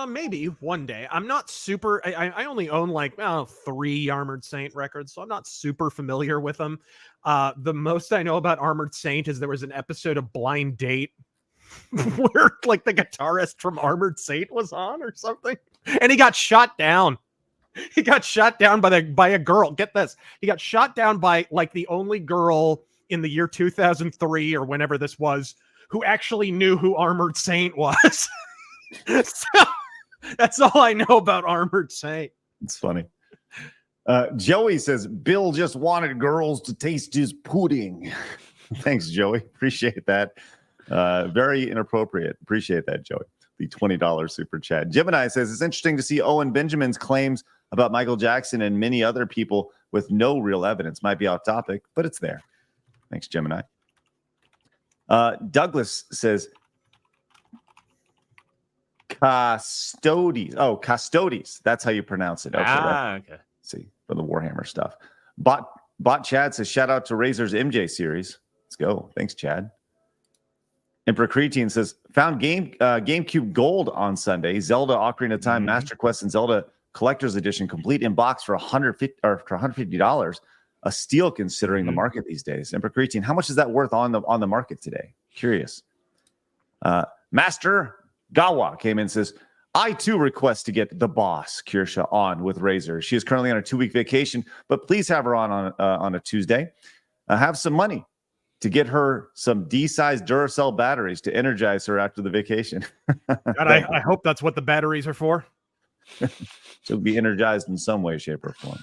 Maybe one day. I'm not super. I only own like 3 Armored Saint records, so I'm not super familiar with them. The most I know about Armored Saint is there was an episode of Blind Date where like the guitarist from Armored Saint was on or something, and he got shot down. He got shot down by a girl. Get this. He got shot down by like the only girl in the year 2003 or whenever this was who actually knew who Armored Saint was. So that's all I know about Armored Saint. It's funny. Joey says, Bill just wanted girls to taste his pudding. Thanks, Joey. Appreciate that. Very inappropriate. Appreciate that, Joey. The $20 super chat. Gemini says, it's interesting to see Owen Benjamin's claims about Michael Jackson and many other people with no real evidence. Might be off topic, but it's there. Thanks, Gemini. Douglas says, Custodes. Oh, Custodes. That's how you pronounce it. Okay. Okay. See, for the Warhammer stuff. Bot Chad says, shout out to Razor's MJ series. Let's go. Thanks, Chad. Emperor Creatine says, found GameCube Gold on Sunday. Zelda Ocarina of Time, Master Quest, and Zelda Collector's Edition, complete in box for $150. A steal considering the market these days. Emperor Creatine, how much is that worth on the market today? Curious. Master Gawa came in and says, I too request to get the boss, Kirsha, on with Razor. She is currently on a 2-week vacation, but please have her on a Tuesday. Have some money to get her some D-sized Duracell batteries to energize her after the vacation. God, I hope that's what the batteries are for. She'll be energized in some way, shape, or form.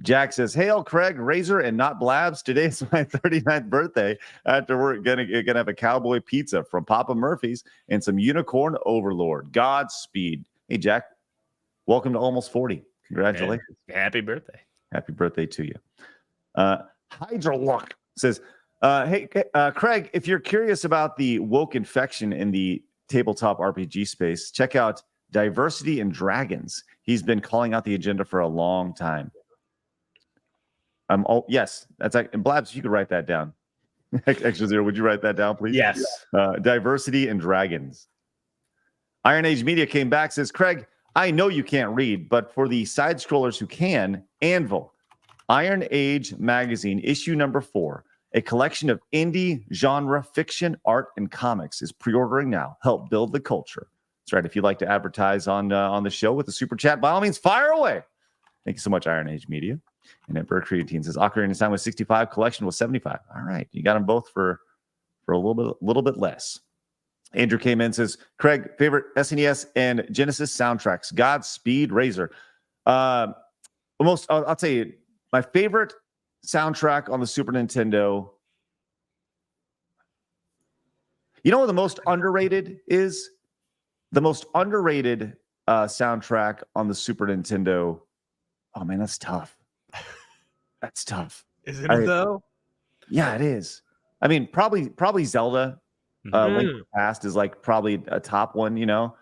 Jack says, hail, Craig, Razor, and not Blabs. Today's my 39th birthday. After we're gonna have a cowboy pizza from Papa Murphy's and some unicorn overlord. Godspeed. Hey, Jack, welcome to almost 40. Congratulations. Happy birthday. Happy birthday to you. Hydroluck says, hey, Craig, if you're curious about the woke infection in the tabletop RPG space, check out Diversity and Dragons. He's been calling out the agenda for a long time. Yes, that's like, and Blabs, you could write that down. Extrazero, would you write that down, please? Yes. Diversity and Dragons. Iron Age Media came back, says, Craig, I know you can't read, but for the side scrollers who can, Anvil, Iron Age Magazine, issue number 4, a collection of indie genre fiction, art, and comics is pre-ordering now. Help build the culture. That's right. If you'd like to advertise on the show with a super chat, by all means, fire away. Thank you so much, Iron Age Media. And Emperor Creatine says, Ocarina of Time was 65, collection was 75. All right. You got them both for a little bit less. Andrew came in and says, Craig, favorite SNES and Genesis soundtracks. Godspeed, Razor. I'll tell you, my favorite soundtrack on the Super Nintendo. You know what the most underrated is? The most underrated soundtrack on the Super Nintendo. Oh, man, that's tough. That's tough. Isn't it, though? Yeah, it is. I mean, probably Zelda. Link to the Past is like probably a top one, you know.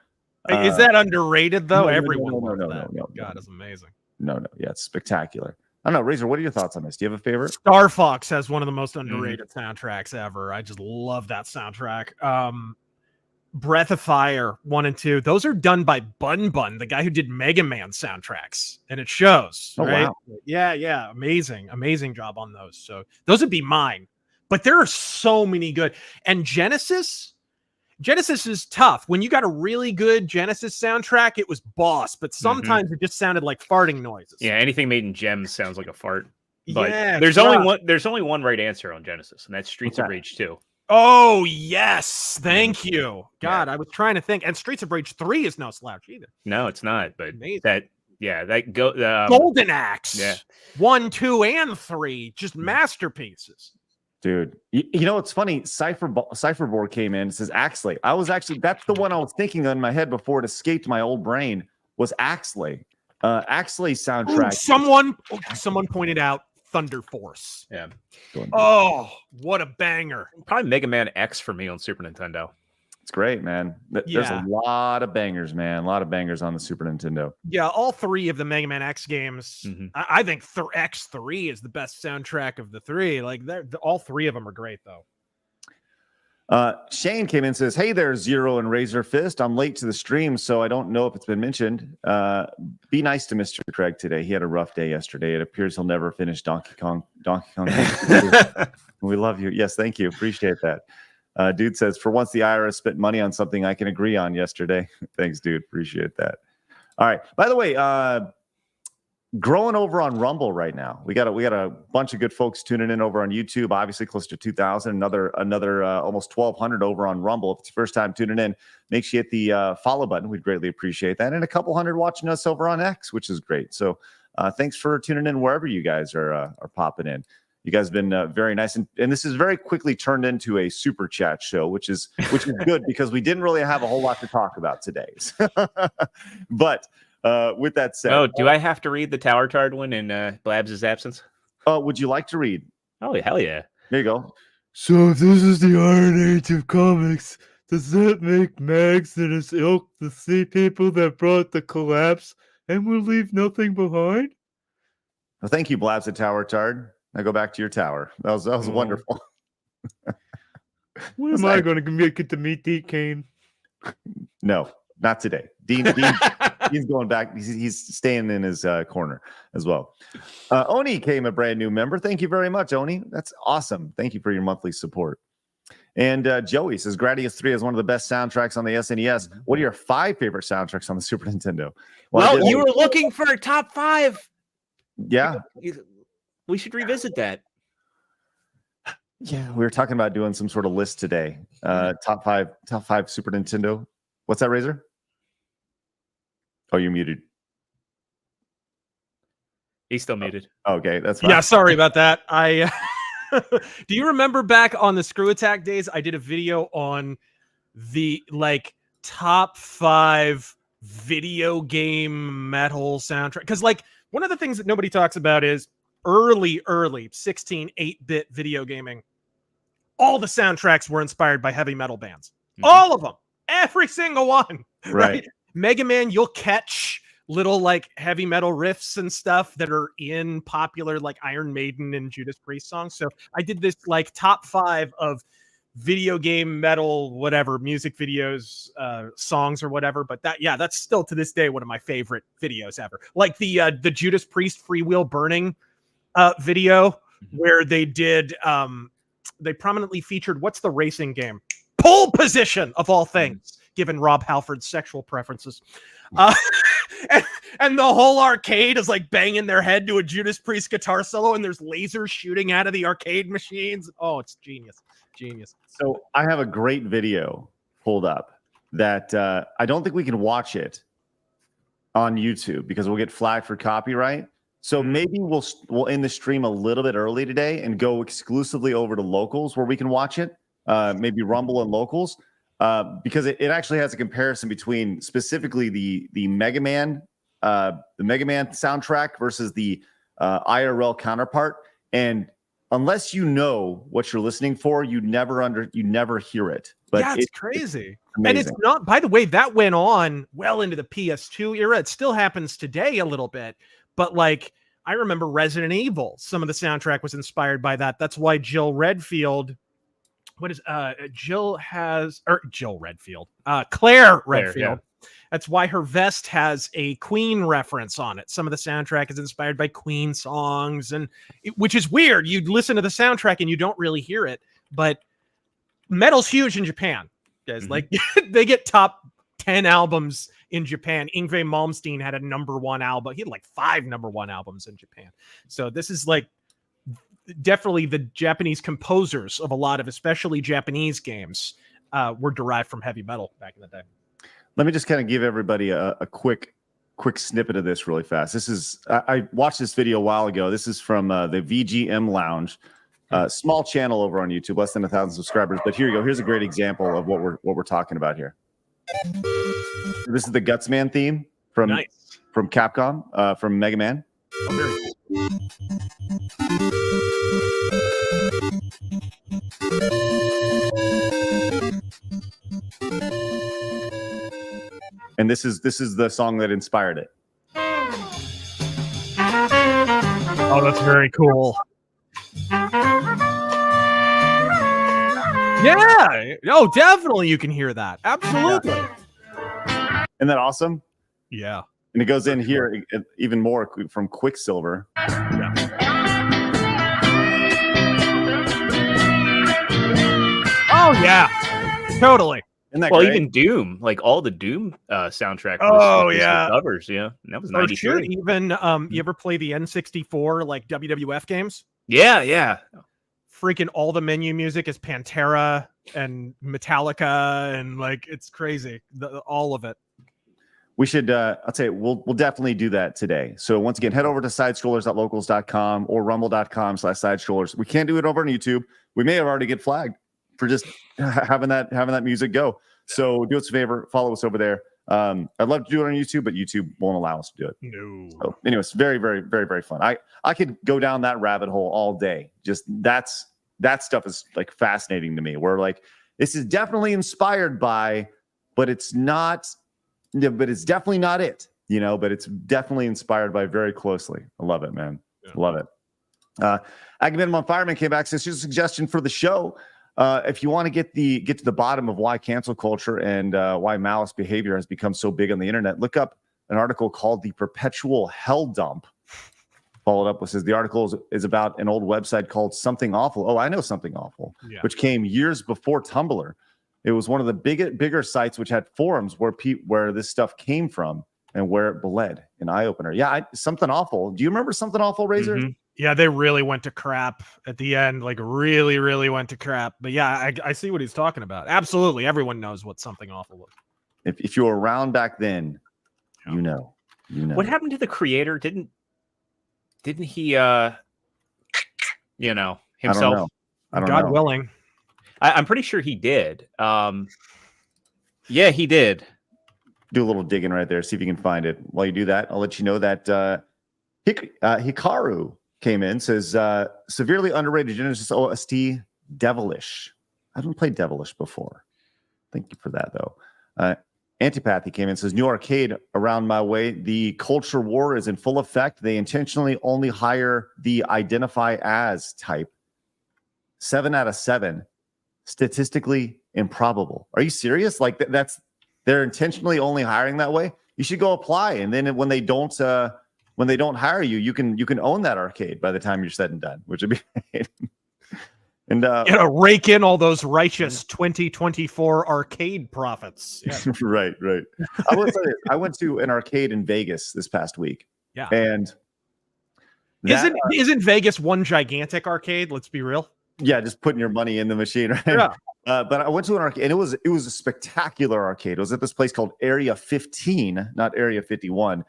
Is that underrated, though? No, Everyone no. God, it's amazing. No. Yeah, it's spectacular. I don't know, Razor, what are your thoughts on this? Do you have a favorite? Star Fox has one of the most underrated soundtracks ever. I just love that soundtrack. Breath of Fire 1 and 2. Those are done by Bun Bun, the guy who did Mega Man soundtracks, and it shows. Oh, right? wow. Yeah. Amazing job on those. So those would be mine. But there are so many good. And Genesis is tough. When you got a really good Genesis soundtrack, it was boss, but sometimes it just sounded like farting noises. Yeah, anything made in gems sounds like a fart. But Yeah, there's only one right answer on Genesis, and that's Streets of Rage 2. Oh, yes. Thank you. God, I was trying to think. And Streets of Rage 3 is no slouch either. No, it's not. But Amazing. Golden Axe. Yeah. 1, 2, and 3. Just masterpieces. Dude, you know, it's funny. Cypherboard came in and says Axley. That's the one I was thinking in my head before it escaped my old brain was Axley. Axley Ooh, soundtrack. someone pointed out Thunder Force. Yeah. Oh, what a banger! Probably Mega Man X for me on Super Nintendo. It's great, man. There's a lot of bangers, man. A lot of bangers on the Super Nintendo. Yeah, all three of the Mega Man X games. Mhm. I think X3 is the best soundtrack of the three. Like, all three of them are great, though. Shane came in and says, "Hey there, Zero and RazorFist. I'm late to the stream, so I don't know if it's been mentioned. Be nice to Mr. Craig today. He had a rough day yesterday. It appears he'll never finish Donkey Kong. We love you. Yes, thank you. Appreciate that." Dude says, "For once the IRS spent money on something I can agree on yesterday." Thanks, dude. Appreciate that. All right. By the way, growing over on Rumble right now. We got a bunch of good folks tuning in over on YouTube. Obviously, close to 2,000. Another almost 1,200 over on Rumble. If it's your first time tuning in, make sure you hit the follow button. We'd greatly appreciate that. And a couple hundred watching us over on X, which is great. So thanks for tuning in wherever you guys are popping in. You guys have been very nice, and this is very quickly turned into a super chat show, which is good because we didn't really have a whole lot to talk about today. But with that said, do I have to read the Tower Card one in Blabs' absence? Would you like to read? Oh, hell yeah! There you go. So if this is the Iron Age of comics, does that make Mags and his ilk the sea people that brought the collapse and will leave nothing behind? Well, thank you, Blabs at Tower Tard. Now go back to your tower. That was wonderful. When am I going to get to meet Dean Kane? No, not today. Dean's going back. He's staying in his corner as well. Oni came a brand new member. Thank you very much, Oni. That's awesome. Thank you for your monthly support. And Joey says Gradius 3 is one of the best soundtracks on the SNES. What are your 5 favorite soundtracks on the Super Nintendo? Well, you were looking for a top 5. Yeah. We should revisit that. Yeah, we were talking about doing some sort of list today. Top five Super Nintendo. What's that, Razor? Oh, you're muted. He's still muted. Okay, that's fine. Yeah, sorry about that. Do you remember back on the Screw Attack days? I did a video on the top 5 video game metal soundtrack. Because one of the things that nobody talks about is early 16, 8-bit video gaming. All the soundtracks were inspired by heavy metal bands. Mm-hmm. All of them. Every single one. Right? Mega Man, you'll catch little heavy metal riffs and stuff that are in popular Iron Maiden and Judas Priest songs. So I did this top 5 of video game metal, whatever, music videos, songs or whatever. But that's still to this day one of my favorite videos ever. The Judas Priest Freewheel Burning video where they did they prominently featured what's the racing game? Pole Position, of all things, given Rob Halford's sexual preferences. And the whole arcade is banging their head to a Judas Priest guitar solo, and there's lasers shooting out of the arcade machines. Oh, it's genius. So I have a great video pulled up that I don't think we can watch it on YouTube because we'll get flagged for copyright. So maybe we'll end the stream a little bit early today and go exclusively over to locals where we can watch it. Maybe Rumble and locals, because it actually has a comparison between specifically the Mega Man soundtrack versus the IRL counterpart. And unless you know what you're listening for, you never hear it. But yeah, it's crazy. Amazing. And it's not, by the way, that went on well into the PS2 era. It still happens today a little bit. But I remember Resident Evil. Some of the soundtrack was inspired by that. That's why Claire Redfield. Yeah. That's why her vest has a Queen reference on it. Some of the soundtrack is inspired by Queen songs, which is weird. You listen to the soundtrack and you don't really hear it, but metal's huge in Japan, guys. They get top 10 albums in Japan. Yngwie Malmsteen had a #1 album. He had 5 #1 albums in Japan. So this is definitely the Japanese composers of a lot of, especially Japanese games, were derived from heavy metal back in the day. Let me just kind of give everybody a quick snippet of this really fast. This is I watched this video a while ago. This is from the VGM Lounge, small channel over on YouTube, less than 1,000 subscribers. But here you go. Here's a great example of what we're talking about here. This is the Gutsman theme from from Capcom, from Mega Man. Oh, very cool. And this is the song that inspired it. Oh, that's very cool. Yeah. Oh, definitely you can hear that. Absolutely. Isn't that awesome? Yeah. And it goes in here even more from Quicksilver. Yeah. Oh, yeah. Totally. Isn't that Well, great? even Doom, like all the Doom soundtrack. Oh, was yeah. the covers, yeah. And that was Or 93. shoot, even you ever play the N64 like WWF games? Yeah, yeah. Freaking all the menu music is Pantera and Metallica, and like it's crazy. All of it. We should, I'll say we'll definitely do that today. So once again, head over to sidestrollers.locals.com or rumble.com/sidestrollers. We can't do it over on YouTube. We may have already get flagged for just having that music go. So do us a favor, follow us over there. I'd love to do it on YouTube, but YouTube won't allow us to do it. No. So anyways, very, very, very, very fun. I could go down that rabbit hole all day. Just that stuff is like fascinating to me. Where like this is definitely inspired by, but it's not. Yeah, but it's definitely not it, but it's definitely inspired by very closely. I love it, man. Yeah. Love it. Agamemnon Fireman came back, says, here's a suggestion for the show. If you want to get to the bottom of why cancel culture and why malice behavior has become so big on the internet, look up an article called The Perpetual Hell Dump. Followed up with says the article is about an old website called Something Awful. Oh, I know Something Awful, Yeah. which came years before Tumblr. It was one of the bigger sites which had forums where this stuff came from and where it bled. An eye opener. Yeah, Something Awful. Do you remember Something Awful, Razor? Mm-hmm. Yeah, they really went to crap at the end. Like really, really went to crap. But yeah, I see what he's talking about. Absolutely, everyone knows what Something Awful was. If you were around back then, you know. What happened to the creator? Didn't he? Himself. I don't know. God willing. I'm pretty sure he did. Yeah, he did. Do a little digging right there. See if you can find it. While you do that, I'll let you know that Hikaru came in, says severely underrated Genesis OST Devilish. I haven't played Devilish before. Thank you for that, though. Antipathy came in, says new arcade around my way. The culture war is in full effect. They intentionally only hire the identify as type. 7 out of 7. Statistically improbable. Are you serious? Like they're intentionally only hiring that way. You should go apply, and then when they don't hire you, you can own that arcade by the time you're said and done, which would be great. And rake in all those righteous 2024 arcade profits. Yeah. right. I will say this. I went to an arcade in Vegas this past week. Yeah. And isn't Vegas one gigantic arcade? Let's be real. Yeah, just putting your money in the machine, right? Yeah. But I went to an arcade, and it was a spectacular arcade. It was at this place called Area 15, not Area 51,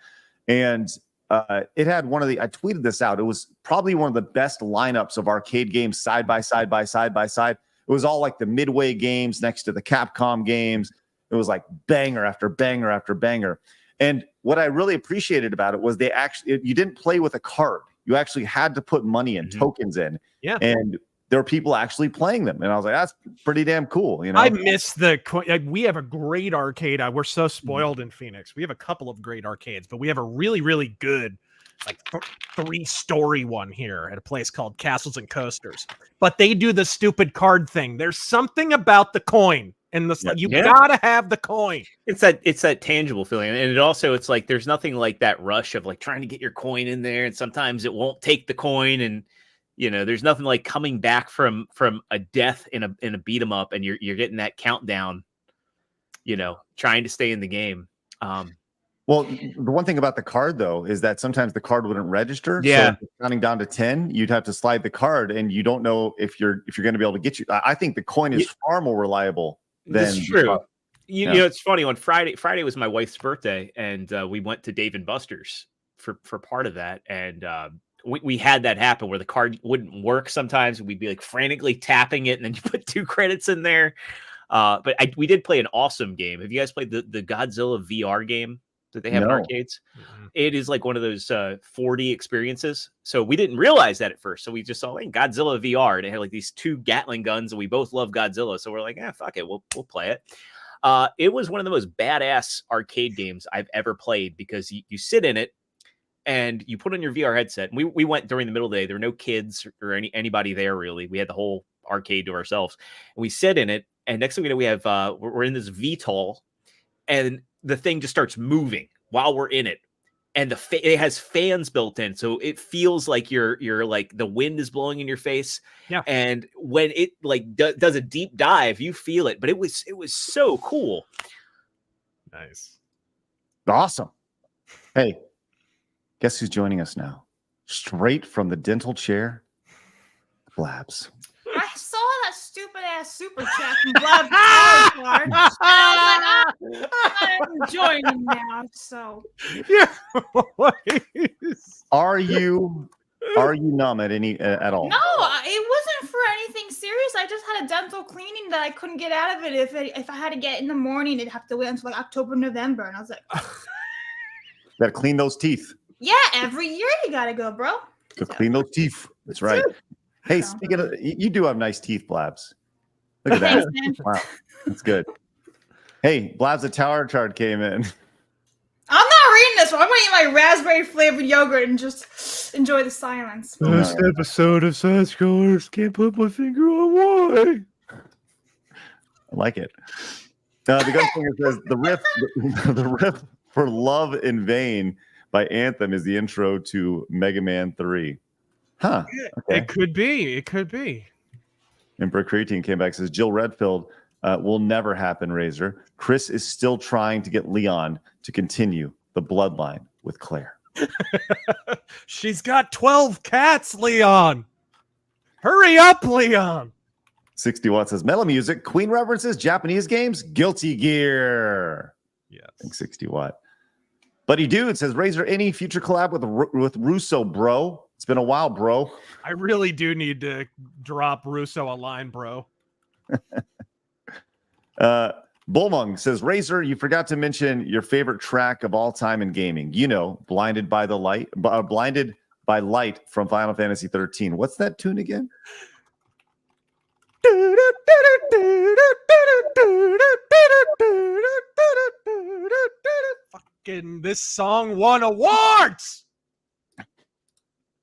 and it had I tweeted this out. It was probably one of the best lineups of arcade games side by side. It was all like the Midway games next to the Capcom games. It was like banger after banger after banger. And what I really appreciated about it was you didn't play with a card. You actually had to put money and tokens in. Yeah. And there were people actually playing them, and I was like, "That's pretty damn cool." I miss we have a great arcade. We're so spoiled in Phoenix. We have a couple of great arcades, but we have a really, really good, like 3-story one here at a place called Castles and Coasters. But they do the stupid card thing. There's something about the coin, and you gotta have the coin. It's that tangible feeling, and it's like there's nothing like that rush of like trying to get your coin in there, and sometimes it won't take the coin, and there's nothing like coming back from a death in a beat 'em up, and you're getting that countdown, trying to stay in the game. Well, the one thing about the card though is that sometimes the card wouldn't register. Yeah. So counting down to 10, you'd have to slide the card, and you don't know if you're going to be able to get you. I think the coin is far more reliable than. That's true. It's funny. On Friday was my wife's birthday, and we went to Dave and Buster's for part of that, and we had that happen where the card wouldn't work sometimes. We'd be like frantically tapping it, and then you put 2 credits in there. But we did play an awesome game. Have you guys played the Godzilla VR game? that they have in No. arcades. It is like one of those 4D experiences. So we didn't realize that at first. So we just saw like Godzilla VR. They had like these 2 Gatling guns, and we both love Godzilla. So we're like, fuck it, we'll play it. It was one of the most badass arcade games I've ever played because you sit in it and you put on your VR headset. And we went during the middle of the day. There were no kids or anybody there really. We had the whole arcade to ourselves. And we sit in it, and next thing we know, we have we're in this VTOL, and the thing just starts moving while we're in it. And it has fans built in, so it feels like you're like the wind is blowing in your face. Yeah. And when it like does a deep dive, you feel it. But it was so cool. Nice. Awesome. Hey, guess who's joining us now? Straight from the dental chair, Blabs. I saw that stupid ass super chat from Blabs card. I was like, I'm joining now. So Yeah. Are you numb at all? no, it wasn't for anything serious. I just had a dental cleaning that I couldn't get out of it. If I had to get it in the morning, it'd have to wait until like October, November, and I was like, Gotta clean those teeth. yeah, every year you gotta go, bro. Go clean those teeth. That's right. Hey, speaking of, you do have nice teeth, Blabs. Look at that. Thanks, man. Wow, that's good. Hey, Blabs, a tower chart came in. I'm not reading this one. I'm gonna eat my raspberry flavored yogurt and just enjoy the silence. Last episode of Side Scrollers. Can't put my finger on why. I like it. The Gunslinger says the riff for "Love in Vain" by Anthem is the intro to Mega Man 3. Huh. Okay. It could be. It could be. Emperor Creatine came back and says Jill Redfield will never happen, Razor. Chris is still trying to get Leon to continue the bloodline with Claire. She's got 12 cats, Leon. Hurry up, Leon. 60 Watt says Metal Music, Queen references, Japanese games, Guilty Gear. Yes. I think 60 Watt. Buddy Dude says Razor, any future collab with Russo, bro? It's been a while, bro. I really do need to drop Russo a line, bro. Bullmung says, Razor, you forgot to mention your favorite track of all time in gaming. You know, Blinded by Light from Final Fantasy 13. What's that tune again? Fucking this song won awards.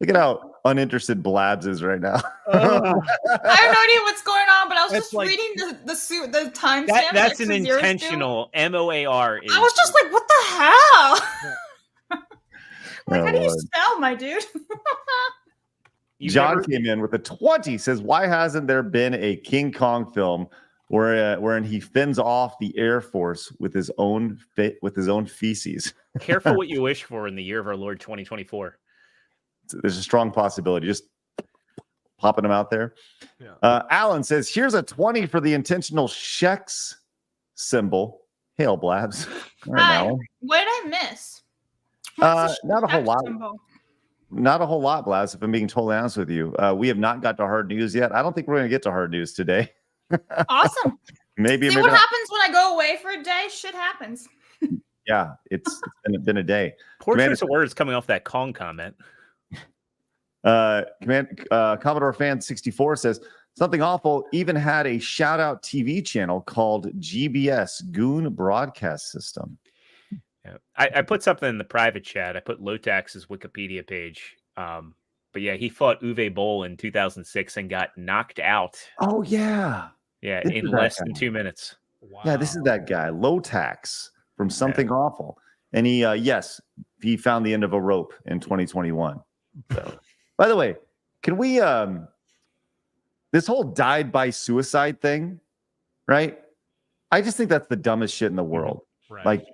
Look at how uninterested Blabs is right now. I have no idea what's going on, but I was That's just like- reading the timestamp. That's an Extrazero do. intentional MOAR. I was just like, what the hell? Like, Oh, how do you Lord. spell, my dude? John came in with a 20. Says, why hasn't there been a King Kong film wherein he fends off the Air Force with his own feces? Careful what you wish for in the year of our Lord 2024. There's a strong possibility. Just popping them out there. Yeah. Alan says, here's a 20 for the intentional Shex symbol. Hail, Blabs. All right, Hi. Alan. What did I miss? What's the Not a whole Shex lot. symbol? Not a whole lot, Blabs, if I'm being totally honest with you. We have not got to hard news yet. I don't think we're going to get to hard news today. Awesome. maybe See maybe what not. happens when I go away for a day? Shit happens. Yeah, it's been a day. Poor Commander- choice of words coming off that Kong comment. Commodore Fan 64 says something awful even had a shout out TV channel called GBS Goon Broadcast System. Yeah. I put something in the private chat. I put Lotax's Wikipedia page. But yeah, he fought Uwe Boll in 2006 and got knocked out. Oh yeah, Yeah, This in is that less than guy. 2 minutes. Wow. yeah. This is that guy, Low Tax from Something Awful, and he he found the end of a rope in 2021. So, by the way, can we this whole died by suicide thing, right? I just think that's the dumbest shit in the world. Right. Like,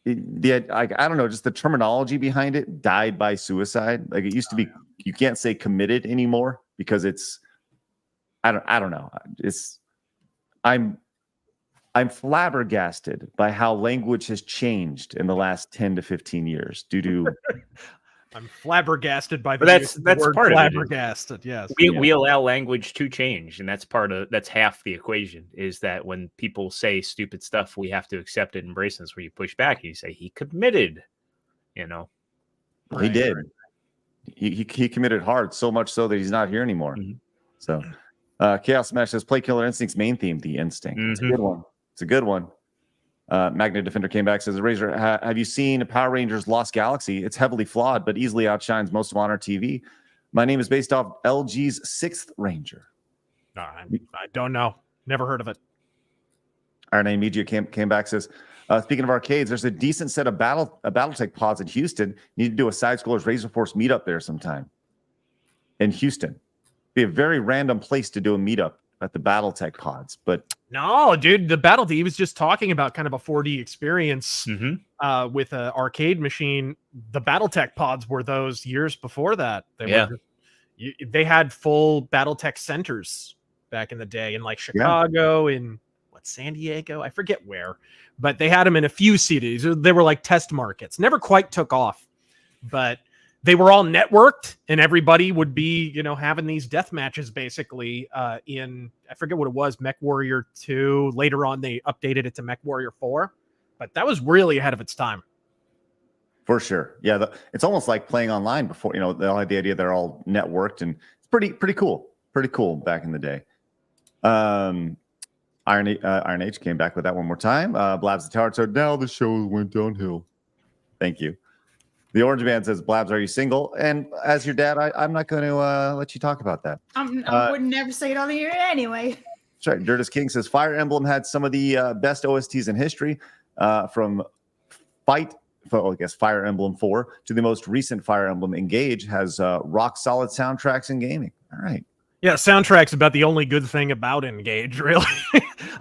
I don't know, just the terminology behind it, died by suicide. Like it used to be, you can't say committed anymore because it's, I don't know. I'm flabbergasted by how language has changed in the last 10 to 15 years due to I'm flabbergasted by the But use of that's the word part of it. flabbergasted. Yes. We allow language to change, and that's half the equation. Is that when people say stupid stuff, we have to accept it, embrace it. That's where you push back and you say he committed. You know, Well, he did. He committed hard, so much so that he's not here anymore. Mm-hmm. So, Chaos Smash says, "Play Killer Instinct's main theme, the Instinct. It's a good one. It's a good one." Magna Defender came back, says, Razor, have you seen Power Rangers Lost Galaxy? It's heavily flawed, but easily outshines most of on our TV. My name is based off LG's 6th Ranger. I don't know. Never heard of it. RNA Media came back, says, speaking of arcades, there's a decent set of Battletech pods in Houston. Need to do a Side-Scrollers Razor Force meetup there sometime. In Houston. Be a very random place to do a meetup at the Battletech pods, but no, dude, the Battle he was just talking about kind of a 4D experience with an arcade machine. The Battletech pods were those years before that. They had full Battletech centers back in the day in like Chicago, in San Diego, I forget where, but they had them in a few cities. They were like test markets. Never quite took off, but they were all networked, and everybody would be, having these death matches basically in, I forget what it was, Mech Warrior 2. Later on, they updated it to Mech Warrior 4, but that was really ahead of its time. For sure. Yeah, it's almost like playing online before, they all had the idea they're all networked, and it's pretty cool. Pretty cool back in the day. Iron H came back with that one more time. Blabs the Tower said, now the show went downhill. Thank you. The Orange Man says, Blabs, are you single? And as your dad, I'm not going to let you talk about that. I would never say it on the air anyway. That's right. Dirtus King says, Fire Emblem had some of the best OSTs in history, from Fire Emblem 4 to the most recent Fire Emblem Engage has rock solid soundtracks in gaming. All right. Yeah, soundtrack's about the only good thing about Engage, really.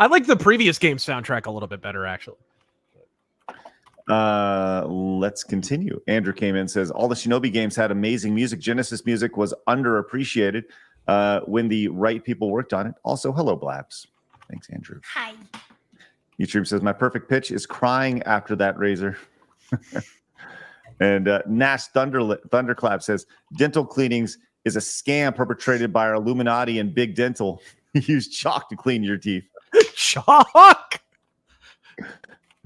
I like the previous game soundtrack a little bit better, actually. Let's continue. Andrew came in and says, all the Shinobi games had amazing music. Genesis music was underappreciated when the right people worked on it. Also, hello, Blabs. Thanks, Andrew. Hi. YouTube says, my perfect pitch is crying after that Razor. And Nash Thunderclap says, dental cleanings is a scam perpetrated by our Illuminati and Big Dental. Use chalk to clean your teeth. Chalk?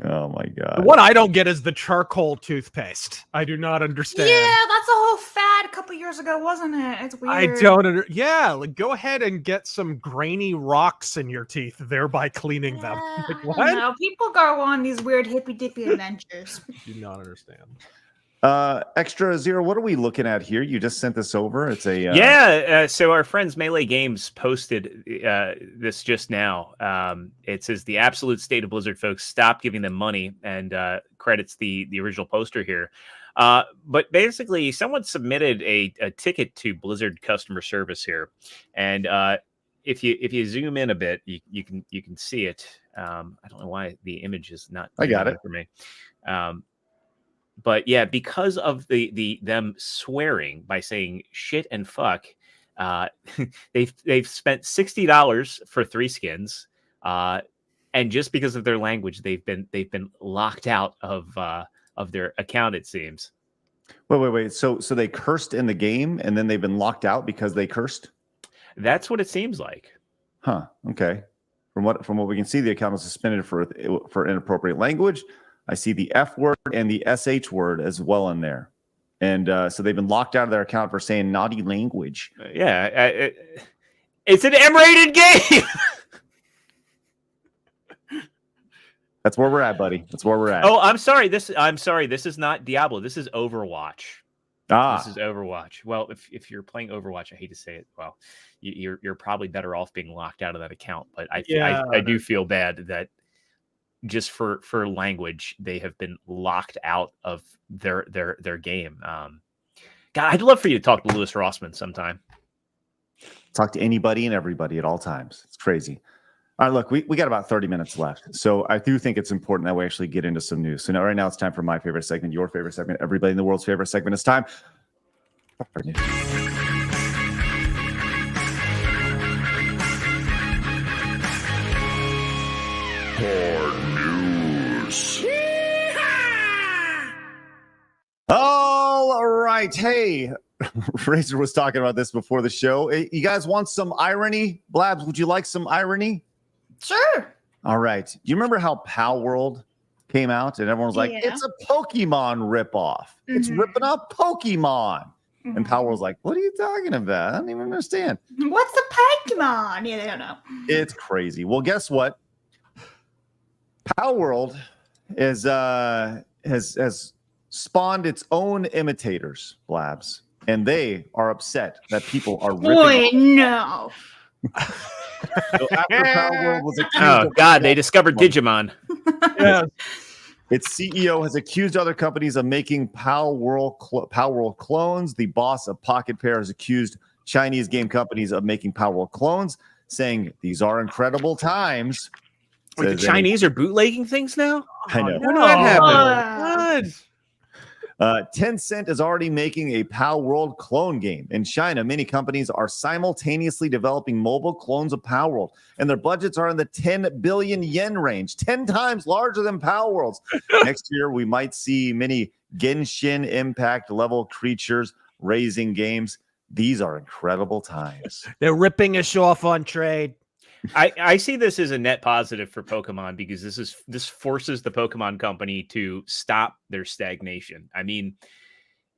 Oh my God. What I don't get is the charcoal toothpaste. I do not understand. Yeah, that's a whole fad a couple years ago, wasn't it? It's weird. I don't go ahead and get some grainy rocks in your teeth, thereby cleaning them. Like, what? No, people go on these weird hippy dippy adventures. Do not understand. Extrazero, what are we looking at here? You just sent this over. It's a so our friends Melee Games posted this just now. It says the absolute state of Blizzard folks, stop giving them money, and credits the original poster here. But basically, someone submitted a ticket to Blizzard customer service here, and if you zoom in a bit, you can see it. I don't know why the image is not. I got it for me. But yeah, because of them swearing by saying shit and fuck, they've spent $60 for 3 skins, and just because of their language, they've been locked out of their account. It seems. Wait. So they cursed in the game, and then they've been locked out because they cursed. That's what it seems like. Huh. Okay. From what we can see, the account was suspended for inappropriate language. I see the F word and the SH word as well in there. And so they've been locked out of their account for saying naughty language. It's an M-rated game. That's where we're at, buddy. That's where we're at. Oh, I'm sorry. This is not Diablo. This is Overwatch. This is Overwatch. Well, if you're playing Overwatch, I hate to say it. Well, you're probably better off being locked out of that account. But I do feel bad that just for language, they have been locked out of their game. God, I'd love for you to talk to Louis Rossman sometime. Talk to anybody and everybody at all times. It's crazy. All right, look, we got about 30 minutes left. So I do think it's important that we actually get into some news. So right now it's time for my favorite segment, your favorite segment, everybody in the world's favorite segment. It's time for news. All right. Hey, Razor was talking about this before the show. Hey, you guys want some irony? Blabs, would you like some irony? Sure. All right. Do you remember how Pal World came out and everyone was like, Yeah. it's a Pokemon ripoff. It's ripping off Pokemon. And Pal World's like, what are you talking about? I don't even understand. What's the Pokemon? Yeah, they don't know. It's crazy. Well, guess what? Pal World is has spawned its own imitators, Blabs, and they are upset that people are ripping Boy, off. no. So after Pal World was accused Oh of God, they discovered Digimon. Yeah. its CEO has accused other companies of making Pal World clones. The boss of Pocket Pair has accused Chinese game companies of making Pal World clones, saying these are incredible times. Wait, the Says Chinese are bootlegging things now? I know. When did that happen? Good. Tencent is already making a Pal World clone game. In China, many companies are simultaneously developing mobile clones of Pal World, and their budgets are in the 10 billion yen range, 10 times larger than Pal World's. Next year, we might see many Genshin Impact level creatures raising games. These are incredible times. They're ripping us off on trade. I see this as a net positive for Pokemon because this forces the Pokemon company to stop their stagnation. I mean,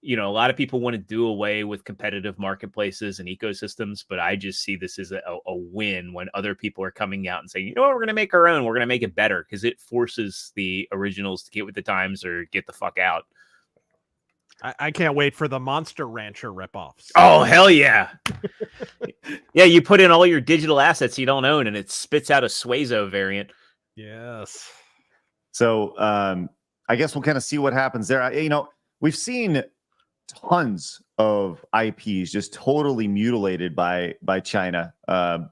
you know, a lot of people want to do away with competitive marketplaces and ecosystems, but I just see this as a win when other people are coming out and saying, you know what, we're going to make our own. We're going to make it better because it forces the originals to get with the times or get the fuck out. I can't wait for the Monster Rancher ripoffs. Oh, hell yeah. Yeah, you put in all your digital assets you don't own and it spits out a Suezo variant. Yes. So I guess we'll kind of see what happens there. You know, we've seen tons of IPs just totally mutilated by China. But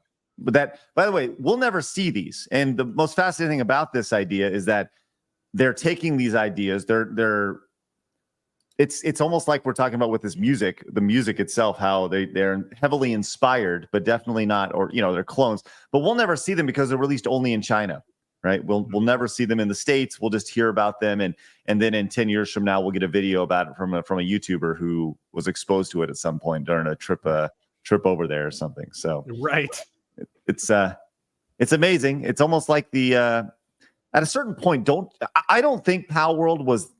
that, by the way, we'll never see these. And the most fascinating thing about this idea is that they're taking these ideas. It's almost like we're talking about with this music, the music itself, how they're heavily inspired, but definitely not, or you know, they're clones. But we'll never see them because they're released only in China, right? We'll never see them in the States. We'll just hear about them, and then in 10 years from now, we'll get a video about it from a YouTuber who was exposed to it at some point during a trip over there or something. So right, it's amazing. It's almost like the at a certain point, I don't think Pal World was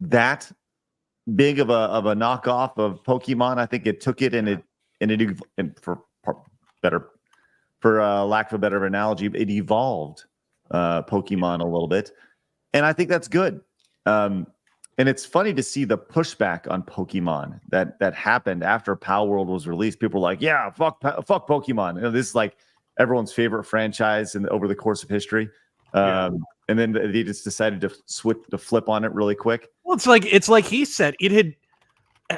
that big of a knockoff of Pokemon. I think it took it and for lack of a better analogy, it evolved Pokemon a little bit, and I think that's good. And it's funny to see the pushback on Pokemon that happened after Pal World was released. People were like, "Yeah, fuck Pokemon." You know, this is like everyone's favorite franchise over the course of history. And then they just decided to flip on it really quick. Well, it's like he said,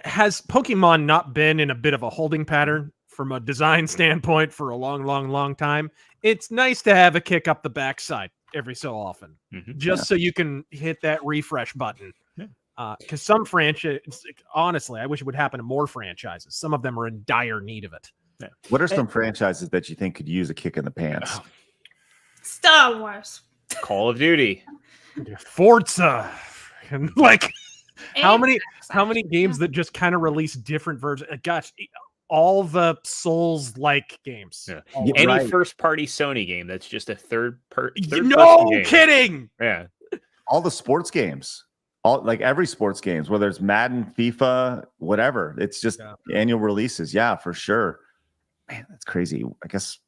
has Pokemon not been in a bit of a holding pattern from a design standpoint for a long time? It's nice to have a kick up the backside every so often, just so you can hit that refresh button. Because some franchises, honestly, I wish it would happen to more franchises. Some of them are in dire need of it. Yeah. What are some franchises that you think could use a kick in the pants? Star Wars. Call of Duty, Forza, and like how many games that just kind of release different versions? Gosh, all the Souls-like games. Yeah. Yeah, Any right. first-party Sony game that's just a third No game. kidding. Yeah, All the sports games, every sports games, whether it's Madden, FIFA, whatever. It's just annual releases. Yeah, for sure. Man, that's crazy. I guess.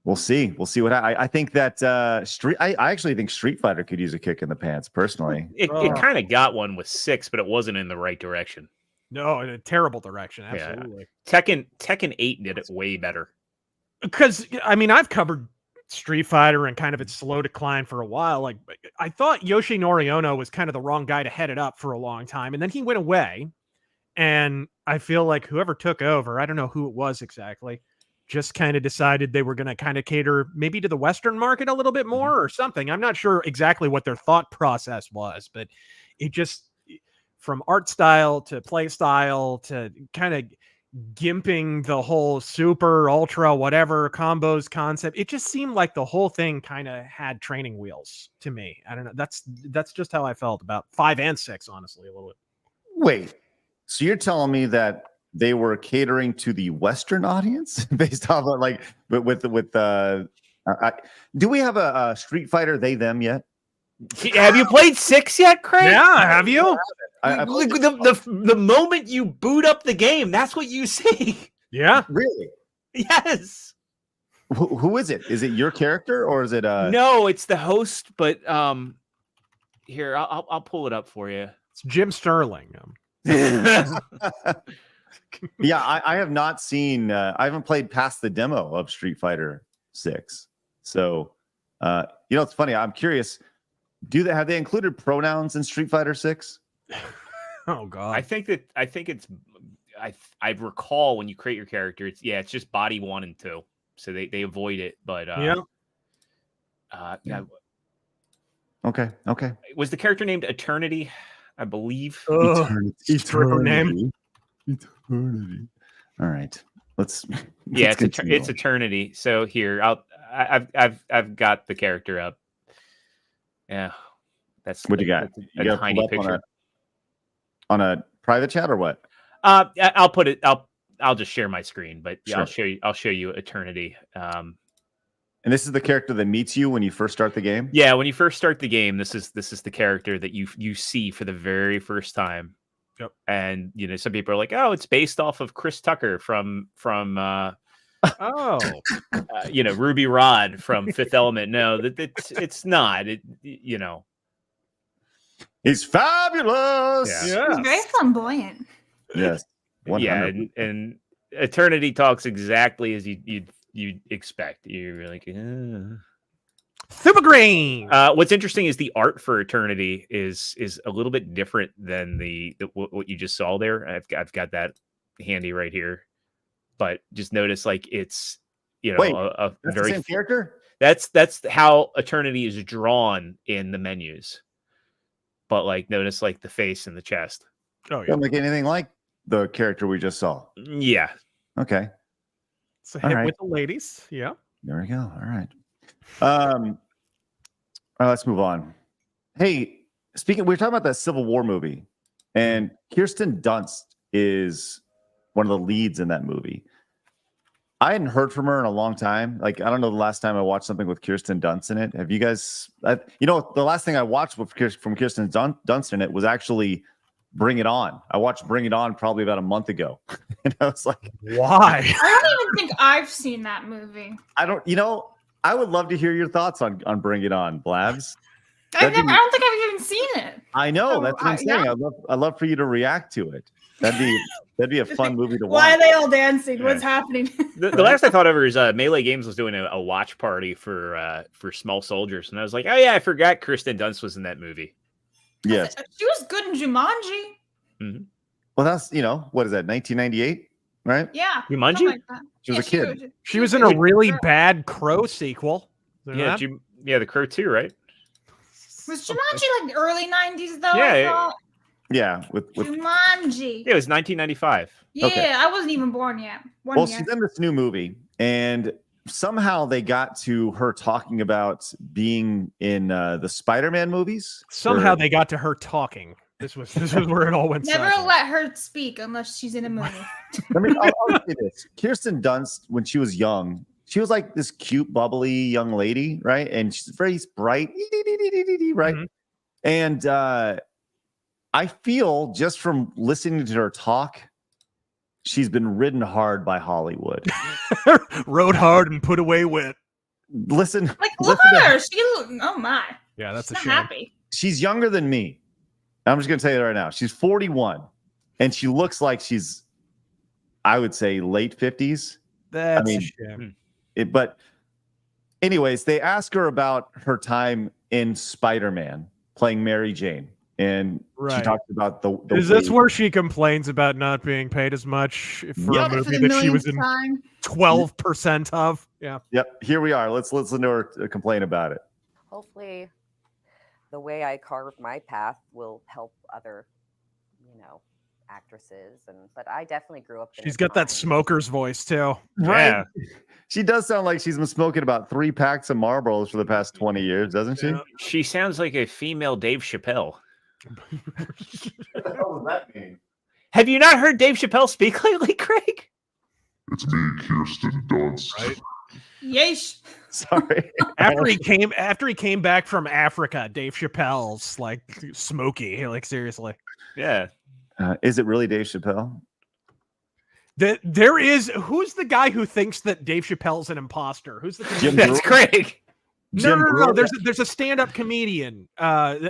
We'll see. We'll see what I think that I actually think Street Fighter could use a kick in the pants personally. it kind of got one with 6, but it wasn't in the right direction. No, in a terrible direction. Absolutely. Yeah. Tekken 8 did it way better. Because I mean, I've covered Street Fighter and kind of its slow decline for a while. Like I thought Yoshinori Ono was kind of the wrong guy to head it up for a long time, and then he went away. And I feel like whoever took over, I don't know who it was exactly, just kind of decided they were going to kind of cater maybe to the Western market a little bit more or something. I'm not sure exactly what their thought process was, but it just, from art style to play style to kind of gimping the whole super, ultra, whatever combos concept, it just seemed like the whole thing kind of had training wheels to me. I don't know. That's just how I felt about 5 and 6, honestly, a little bit. Wait, So you're telling me that they were catering to the Western audience based off of like with do we have a Street Fighter they them yet? Have you played 6 yet, Craig? Yeah, have you? The moment you boot up the game, that's what you see. Yeah. Really? Yes. Who is it? Is it your character or is it No, it's the host, but here, I'll pull it up for you. It's Jim Sterling. Yeah, I have not seen I haven't played past the demo of Street Fighter 6. So it's funny, I'm curious. Have they included pronouns in Street Fighter 6? Oh god. I think it's I recall when you create your character, it's just body 1 and 2. So they avoid it, but Okay. Was the character named Eternity, I believe? Eternity. All right. Let's it's Eternity. So here, I've got the character up. Yeah, that's what you got. A tiny picture on a private chat or what? I'll put it. I'll just share my screen, but Sure. I'll show you Eternity. And this is the character that meets you when you first start the game. Yeah, when you first start the game, this is the character that you see for the very first time. Yep. And some people are like, "Oh, it's based off of Chris Tucker from Ruby Rod from Fifth Element." No, it's not. He's fabulous. Yeah. He's very flamboyant. Yes. 100%. Yeah, and Eternity talks exactly as you'd expect. You're like, Super green. What's interesting is the art for Eternity is a little bit different than what you just saw there. I've got that handy right here, but just notice like it's Wait, a that's very the same character. That's how Eternity is drawn in the menus. But like notice like the face and the chest. Oh yeah. Doesn't look anything like the character we just saw. Yeah. Okay. It's a hit right. with the ladies. Yeah. There we go. All right. All right, let's move on. Hey, we were talking about that Civil War movie, and Kirsten Dunst is one of the leads in that movie. I hadn't heard from her in a long time. Like, I don't know the last time I watched something with Kirsten Dunst in it. Have you guys? The last thing I watched from Kirsten Dunst in it was actually Bring It On. I watched Bring It On probably about a month ago, and I was like, why? I don't even think I've seen that movie. I would love to hear your thoughts on Bring It On, Blabs. I don't think I've even seen it. I know, So, that's what I'm saying. yeah. I'd love for you to react to it. That'd be a fun movie to watch. Why are they all dancing? What's happening? The last I thought of her is Melee Games was doing a watch party for Small Soldiers, and I was like, oh yeah, I forgot Kirsten Dunst was in that movie. Yes, She was good in Jumanji. Mm-hmm. well, that's what is that? 1998, right? Yeah. Jumanji? something like that. She was a kid. She was in a really bad Crow sequel. Yeah, The Crow 2, right? Was Jumanji like early 90s though? Yeah, I thought? Yeah, with Jumanji. Yeah, it was 1995. Yeah, okay. I wasn't even born yet. well, she's in this new movie, and somehow they got to her talking about being in the Spider-Man movies. Somehow they got to her talking. This was where it all went. Never south. let her speak unless she's in a movie. I'll say this. Kirsten Dunst, when she was young, she was like this cute, bubbly young lady, right? And she's very bright, right? Mhm. And I feel just from listening to her talk, she's been ridden hard by Hollywood. Rode hard and put away wet. Listen, Like, look listen at to her. Oh my. Yeah, that's She's a not shame. happy. she's younger than me. I'm just going to tell you right now. She's 41, and she looks like she's, I would say, late 50s. That's I mean, a shame. But anyways, they ask her about her time in Spider-Man playing Mary Jane. And she Right. talks about the Is this where she complains about not being paid as much for Yep. a movie that she was in Time. 12% of? Yeah. Yep, here we are. Let's listen to her complain about it. Hopefully the way I carve my path will help other, actresses. But I definitely grew up in She's a got that time- smoker's voice too. Yeah. She does sound like she's been smoking about 3 packs of Marlboros for the past 20 years, doesn't she? Yeah. She sounds like a female Dave Chappelle. What the hell does that mean? Have you not heard Dave Chappelle speak lately, Craig? It's me, Kirsten Dunst. Right? Yeesh. Sorry. After he came back from Africa, Dave Chappelle's like smoky. Like seriously. Yeah. Is it really Dave Chappelle? There is who's the guy who thinks that Dave Chappelle's an imposter? Who's the Jim That's Craig. No. There's a stand-up comedian.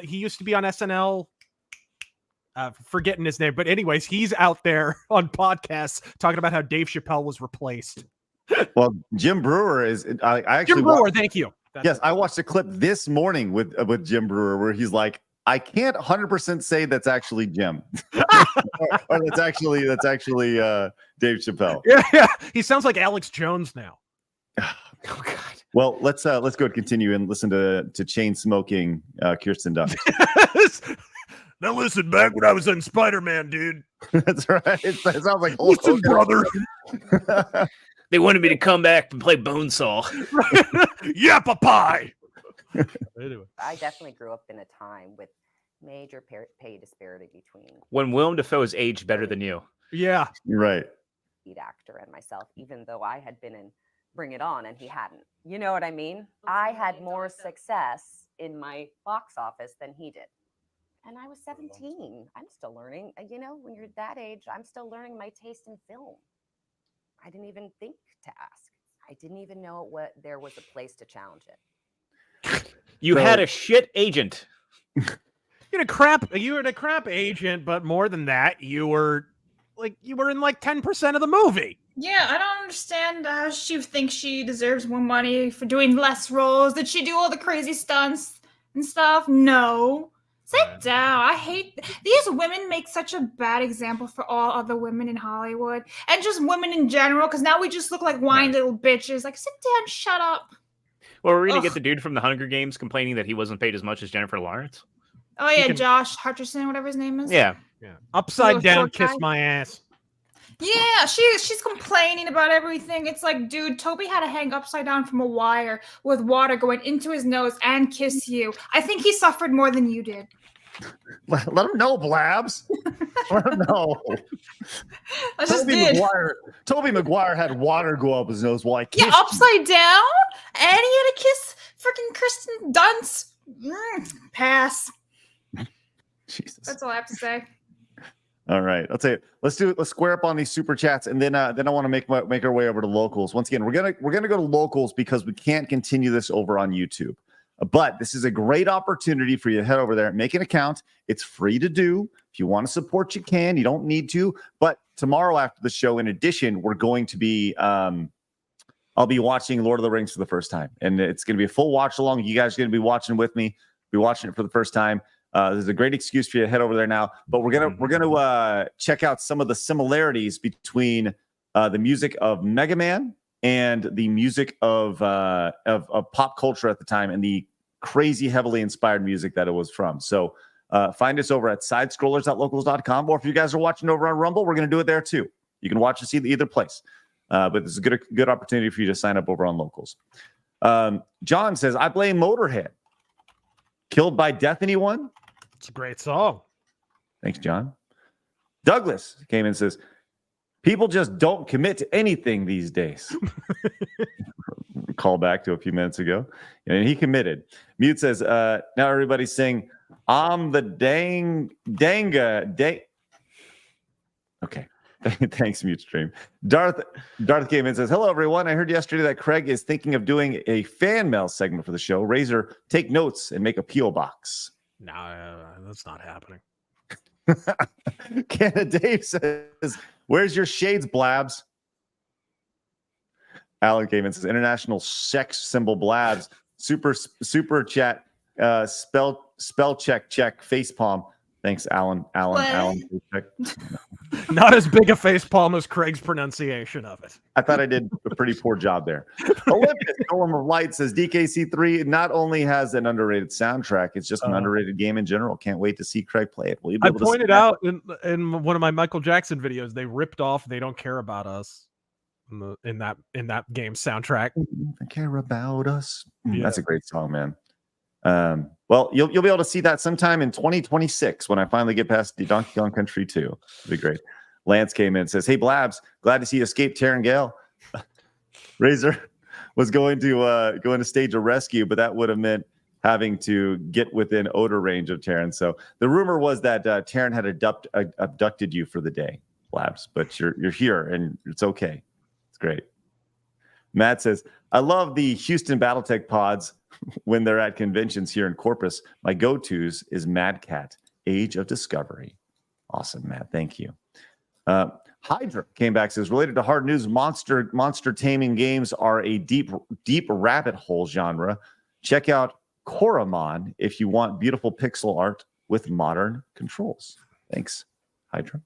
He used to be on SNL. Forgetting his name, but anyways, he's out there on podcasts talking about how Dave Chappelle was replaced. Well, Jim Brewer is. I actually Jim Brewer, thank you. Yes, I watched a clip this morning with Jim Brewer where he's like, I can't 100% say that's actually Jim, or that's actually Dave Chappelle. Yeah. He sounds like Alex Jones now. Oh God. Well, let's go and continue and listen to chain smoking Kirsten Dunst. Now listen, back when I was in Spider-Man, dude. That's right. It sounds like Hulk Listen, brother. They wanted me to come back and play Bonesaw. Yappa pie. Anyway. I definitely grew up in a time with major pay disparity between When Willem Dafoe is aged better than you. Yeah. You're right. lead actor and myself, even though I had been in Bring It On and he hadn't. You know what I mean? I had more success in my box office than he did. And I was 17. I'm still learning. You know, when you're that age, I'm still learning my taste in film. I didn't even think to ask. I didn't even know what there was a place to challenge it. You had a shit agent. You were a crap agent, but more than that, you were in like 10% of the movie. Yeah, I don't understand how she thinks she deserves more money for doing less roles. Did she do all the crazy stunts and stuff? No. Sit down. I hate these women make such a bad example for all other women in Hollywood and just women in general, because now we just look like whiny little bitches. Like, sit down, shut up. Well, we're going to get the dude from the Hunger Games complaining that he wasn't paid as much as Jennifer Lawrence. Oh, yeah, Josh Hutcherson, whatever his name is. Yeah. Upside down, kiss my ass. Yeah, she's complaining about everything. It's like, dude, Toby had to hang upside down from a wire with water going into his nose and kiss you. I think he suffered more than you did. Let him know, Blabs. Let him know. I just did. Toby Maguire had water go up his nose while I kissed. Yeah, upside down, and he had to kiss freaking Kristen Dunst. Pass. Jesus. That's all I have to say. All right, let's square up on these super chats, and then I want to make our way over to locals. Once again, we're gonna go to locals because we can't continue this over on YouTube. But this is a great opportunity for you to head over there, make an account. It's free to do. If you want to support, you can. You don't need to. But tomorrow after the show, in addition, we're going to be I'll be watching Lord of the Rings for the first time, and it's going to be a full watch along. You guys are going to be watching with me. Be watching it for the first time. There's a great excuse for you to head over there now. But we're gonna check out some of the similarities between the music of Mega Man and the music of pop culture at the time, and the crazy heavily inspired music that it was from. So find us over at sidescrollers.locals.com, or if you guys are watching over on Rumble, we're going to do it there too. You can watch us either place. But this is a good opportunity for you to sign up over on Locals. John says, I blame Motorhead. Killed by Death, anyone? It's a great song. Thanks, John. Douglas came in and says, people just don't commit to anything these days. Call back to a few minutes ago. And he committed. Mute says, now everybody's saying, I'm the danga. Okay. Thanks, Mute Stream. Darth came in and says, hello, everyone. I heard yesterday that Craig is thinking of doing a fan mail segment for the show. Razor, take notes and make a P.O. box. No, that's not happening. Canada Dave says, where's your shades, Blabs? Alan came in and says, international sex symbol Blabs. Super chat, spell check, facepalm. Thanks, Alan. Not as big a facepalm as Craig's pronunciation of it. I thought I did a pretty poor job there. Olympus, Golem of Light says DKC3 not only has an underrated soundtrack, it's just an underrated game in general. Can't wait to see Craig play it. Will you be able to pointed out in one of my Michael Jackson videos, they ripped off They Don't Care About Us in that game soundtrack. They care about us. Yeah. That's a great song, man. Well, you'll be able to see that sometime in 2026 when I finally get past the Donkey Kong Country 2. It'll be great. Lance came in and says, "Hey, Blabs, glad to see you escape Taryn Gale. Razor was going to stage a rescue, but that would have meant having to get within odor range of Taryn. So the rumor was that Taryn had abducted you for the day, Blabs, but you're here and it's okay. It's great." Matt says, "I love the Houston Battletech pods when they're at conventions here in Corpus. My go-tos is Mad Cat, Age of Discovery." Awesome, Matt. Thank you. Hydra came back, says, "Related to hard news, monster taming games are a deep rabbit hole genre. Check out Koromon if you want beautiful pixel art with modern controls." Thanks, Hydra.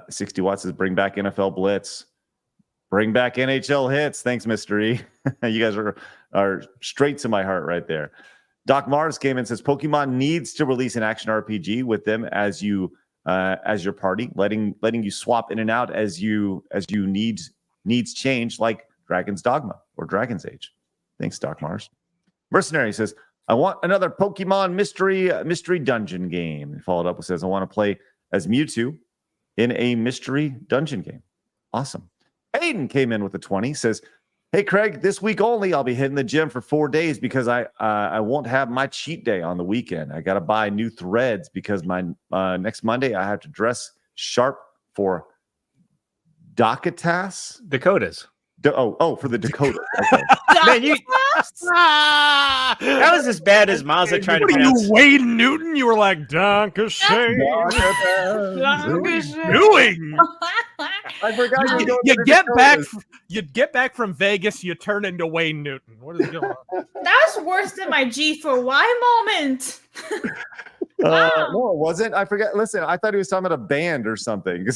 60 Watts says, "Bring back NFL Blitz. Bring back NHL hits." Thanks, Mr. E. You guys are straight to my heart right there. Doc Mars came in and says, "Pokemon needs to release an action RPG with them as your party, letting you swap in and out as you needs change, like Dragon's Dogma or Dragon's Age." Thanks, Doc Mars. Mercenary says, "I want another Pokemon mystery dungeon game." And followed up with says, "I want to play as Mewtwo in a mystery dungeon game." Awesome. Hayden came in with a 20, says, "Hey, Craig, this week only, I'll be hitting the gym for 4 days because I won't have my cheat day on the weekend. I got to buy new threads because my next Monday I have to dress sharp for Dakotas." For the Dakota. Okay. Man, that was as bad as Mazza trying to pronounce. You Wayne Newton? You were like, "Donkashay." Doing. I forgot You get back from Vegas, you turn into Wayne Newton. What is going on? That was worse than my G4Y moment. Wow. No, it wasn't. I forget. Listen, I thought he was talking about a band or something.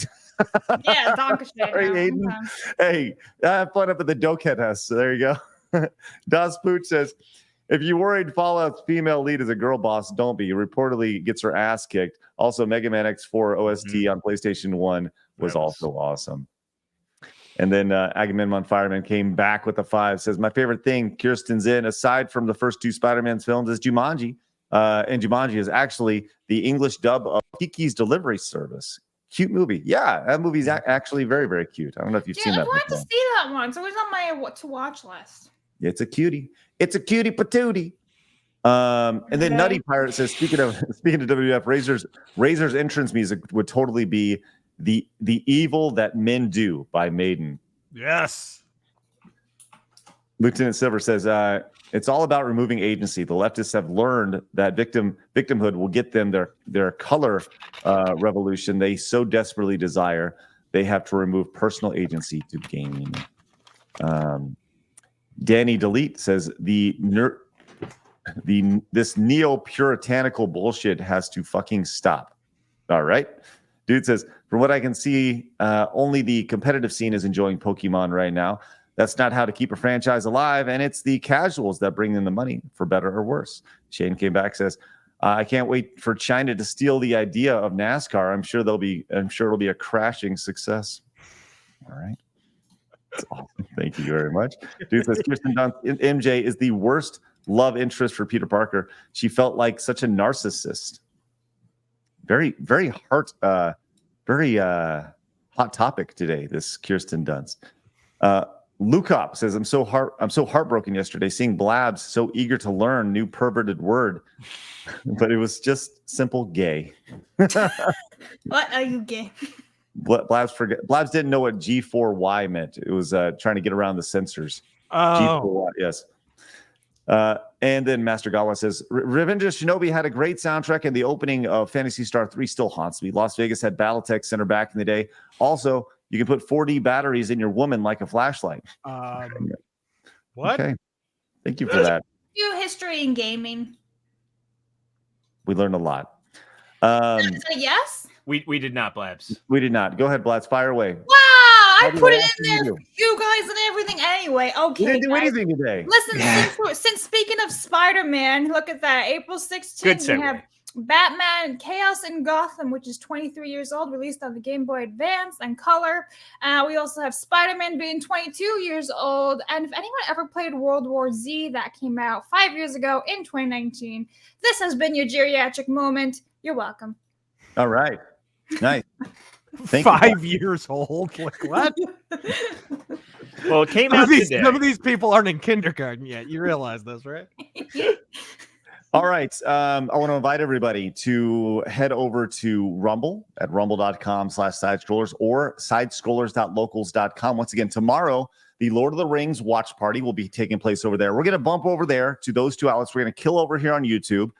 Yeah, Donkashay. Sorry, Aiden. Hey, have fun up at the Doket house. So there you go. Das Pooch says, "If you worried Fallout's female lead is a girl boss, don't be. Reportedly gets her ass kicked. Also, Mega Man X4 OST on PlayStation 1 was also awesome." And then Agamemnon Fireman came back with a 5. Says, "My favorite thing Kirsten's in, aside from the first 2 Spider-Man films, is Jumanji. And Jumanji is actually the English dub of Kiki's Delivery Service. Cute movie. Yeah, that movie's actually very, very cute. I don't know if you've seen that I wanted before. to see that one. It's always on my what to watch list. It's a cutie. It's a cutie patootie." And then Nutty Pirate says, speaking of WWF, Razor's entrance music would totally be the Evil That Men Do by Maiden. Yes. Lieutenant Silver says, "It's all about removing agency. The leftists have learned that victimhood will get them their color revolution they so desperately desire. They have to remove personal agency to gain." Danny Delete says, this neo-puritanical bullshit has to fucking stop. All right. Dude says, "From what I can see, only the competitive scene is enjoying Pokemon right now. That's not how to keep a franchise alive, and it's the casuals that bring in the money, for better or worse." Shane came back, says, "I can't wait for China to steal the idea of NASCAR. I'm sure it'll be a crashing success." All right. That's awesome. Thank you very much. Dude says, "Kirsten Dunst, MJ is the worst love interest for Peter Parker. She felt like such a narcissist." Very, very hot topic today, this Kirsten Dunst. Lukop says, I'm so heartbroken yesterday seeing Blabs so eager to learn new perverted word, but it was just simple gay." What are you gay? Blabs didn't know what G4Y meant. It was trying to get around the censors. G4Y, yes. And then Master Gawa says, "Revenge of Shinobi had a great soundtrack, and the opening of Phantasy Star 3 still haunts me. Las Vegas had Battletech Center back in the day. Also, you can put 4D batteries in your woman like a flashlight." What? Okay. Thank you for that. Do history in gaming. We learned a lot. Yes? We did not, Blabs. We did not. Go ahead, Blabs. Fire away. Wow, I put it in there do? for you guys and everything anyway. Okay, We didn't do guys. anything today. Listen, since speaking of Spider-Man, look at that. April 16th, Good we segue. have Batman Chaos in Gotham, which is 23 years old, released on the Game Boy Advance and Color. We also have Spider-Man being 22 years old. And if anyone ever played World War Z, that came out 5 years ago in 2019, this has been your geriatric moment. You're welcome. All right. Nice. Thank 5 years old. Like what? Well, it came Some out of these, today. some of these people aren't in kindergarten yet. You realize this, right? All right. I want to invite everybody to head over to Rumble at rumble.com/sidescrollers or sidescrollers.locals.com. Once again, tomorrow, the Lord of the Rings watch party will be taking place over there. We're going to bump over there to those two outlets. We're going to kill over here on YouTube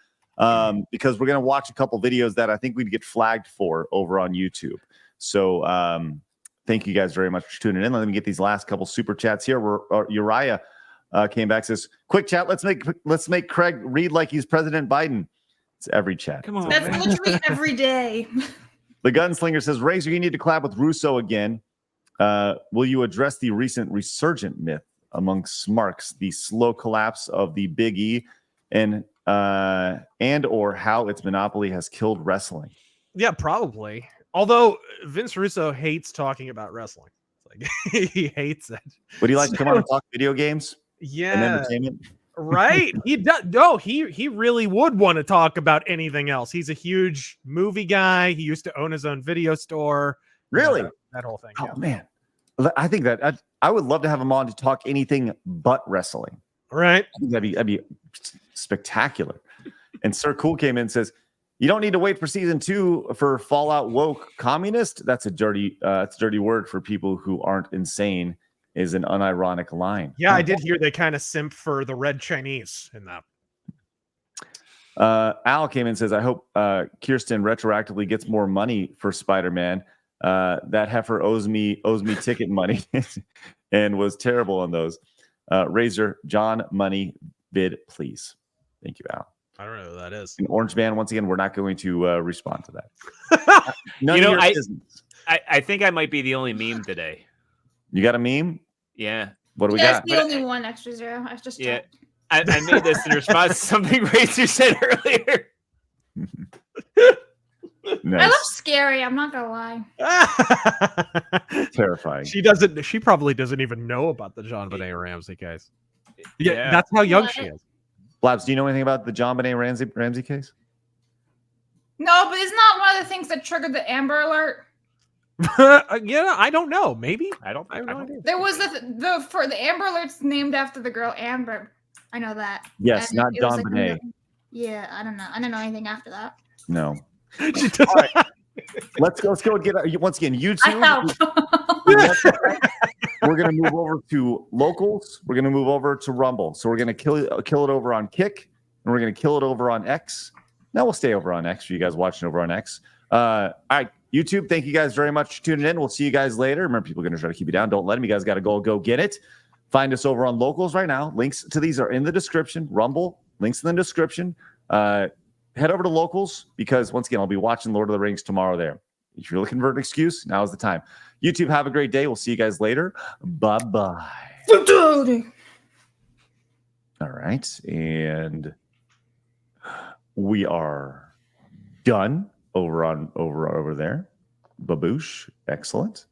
because we're going to watch a couple videos that I think we'd get flagged for over on YouTube. So thank you guys very much for tuning in. Let me get these last couple super chats here. Uriah came back, says, quick chat, let's make Craig read like he's President Biden. It's every chat. Come on, That's man. literally every day. The Gunslinger says, Razor, you need to collab with Russo again. Will you address the recent resurgent myth among smarks, the slow collapse of the Big E, and or how its monopoly has killed wrestling? Yeah, probably. Although Vince Russo hates talking about wrestling. It's like he hates it. Would he like to come on and talk video games and Yeah. entertainment? Right. He does. No, he really would want to talk about anything else. He's a huge movie guy. He used to own his own video store. Really? That whole thing. Oh, Yeah. man. I think that I would love to have him on to talk anything but wrestling. Right. I think that'd be spectacular. And Sir Cool came in and says, you don't need to wait for season 2 for Fallout woke communist. That's a dirty word for people who aren't insane, is an unironic line. Yeah, I did hear they kind of simp for the red Chinese in that. Al came in and says, I hope Kirsten retroactively gets more money for Spider-Man. That heifer owes me ticket money and was terrible on those. Razor, John, money, bid, please. Thank you, Al. I don't know who that is. An Orange Man, once again, we're not going to respond to that. None You of know, your business. I think I might be the only meme today. You got a meme? Yeah. What do we That's got? the only one, Extrazero. I just Yeah. checked. I made this in response to something Razor said earlier. I Nice. love scary. I'm not gonna lie. Terrifying. She probably doesn't even know about the John Benet Ramsey case. Yeah, that's how young she is. Blabs, do you know anything about the John Benet Ramsey case? No, but it's not one of the things that triggered the Amber Alert. Yeah, I don't know. Maybe I don't have no idea. There was the Amber Alert's named after the girl Amber. I know that. Yes, And not it was John Benet. Yeah, I don't know. I don't know anything after that. No. She does- All right. Let's go get once again I YouTube. help. We're gonna move over to locals. We're gonna move over to Rumble. So we're gonna kill it over on Kick, and we're gonna kill it over on X. Now we'll stay over on X for you guys watching over on X. All right, YouTube. Thank you guys very much for tuning in. We'll see you guys later. Remember, people are gonna try to keep you down. Don't let them. You guys got to go get it. Find us over on locals right now. Links to these are in the description. Rumble links in the description. Head over to locals because once again, I'll be watching Lord of the Rings tomorrow there. If you're looking for an excuse, now is the time. YouTube, have a great day. We'll see you guys later. Bye-bye. All right. And we are done over there. Baboosh. Excellent.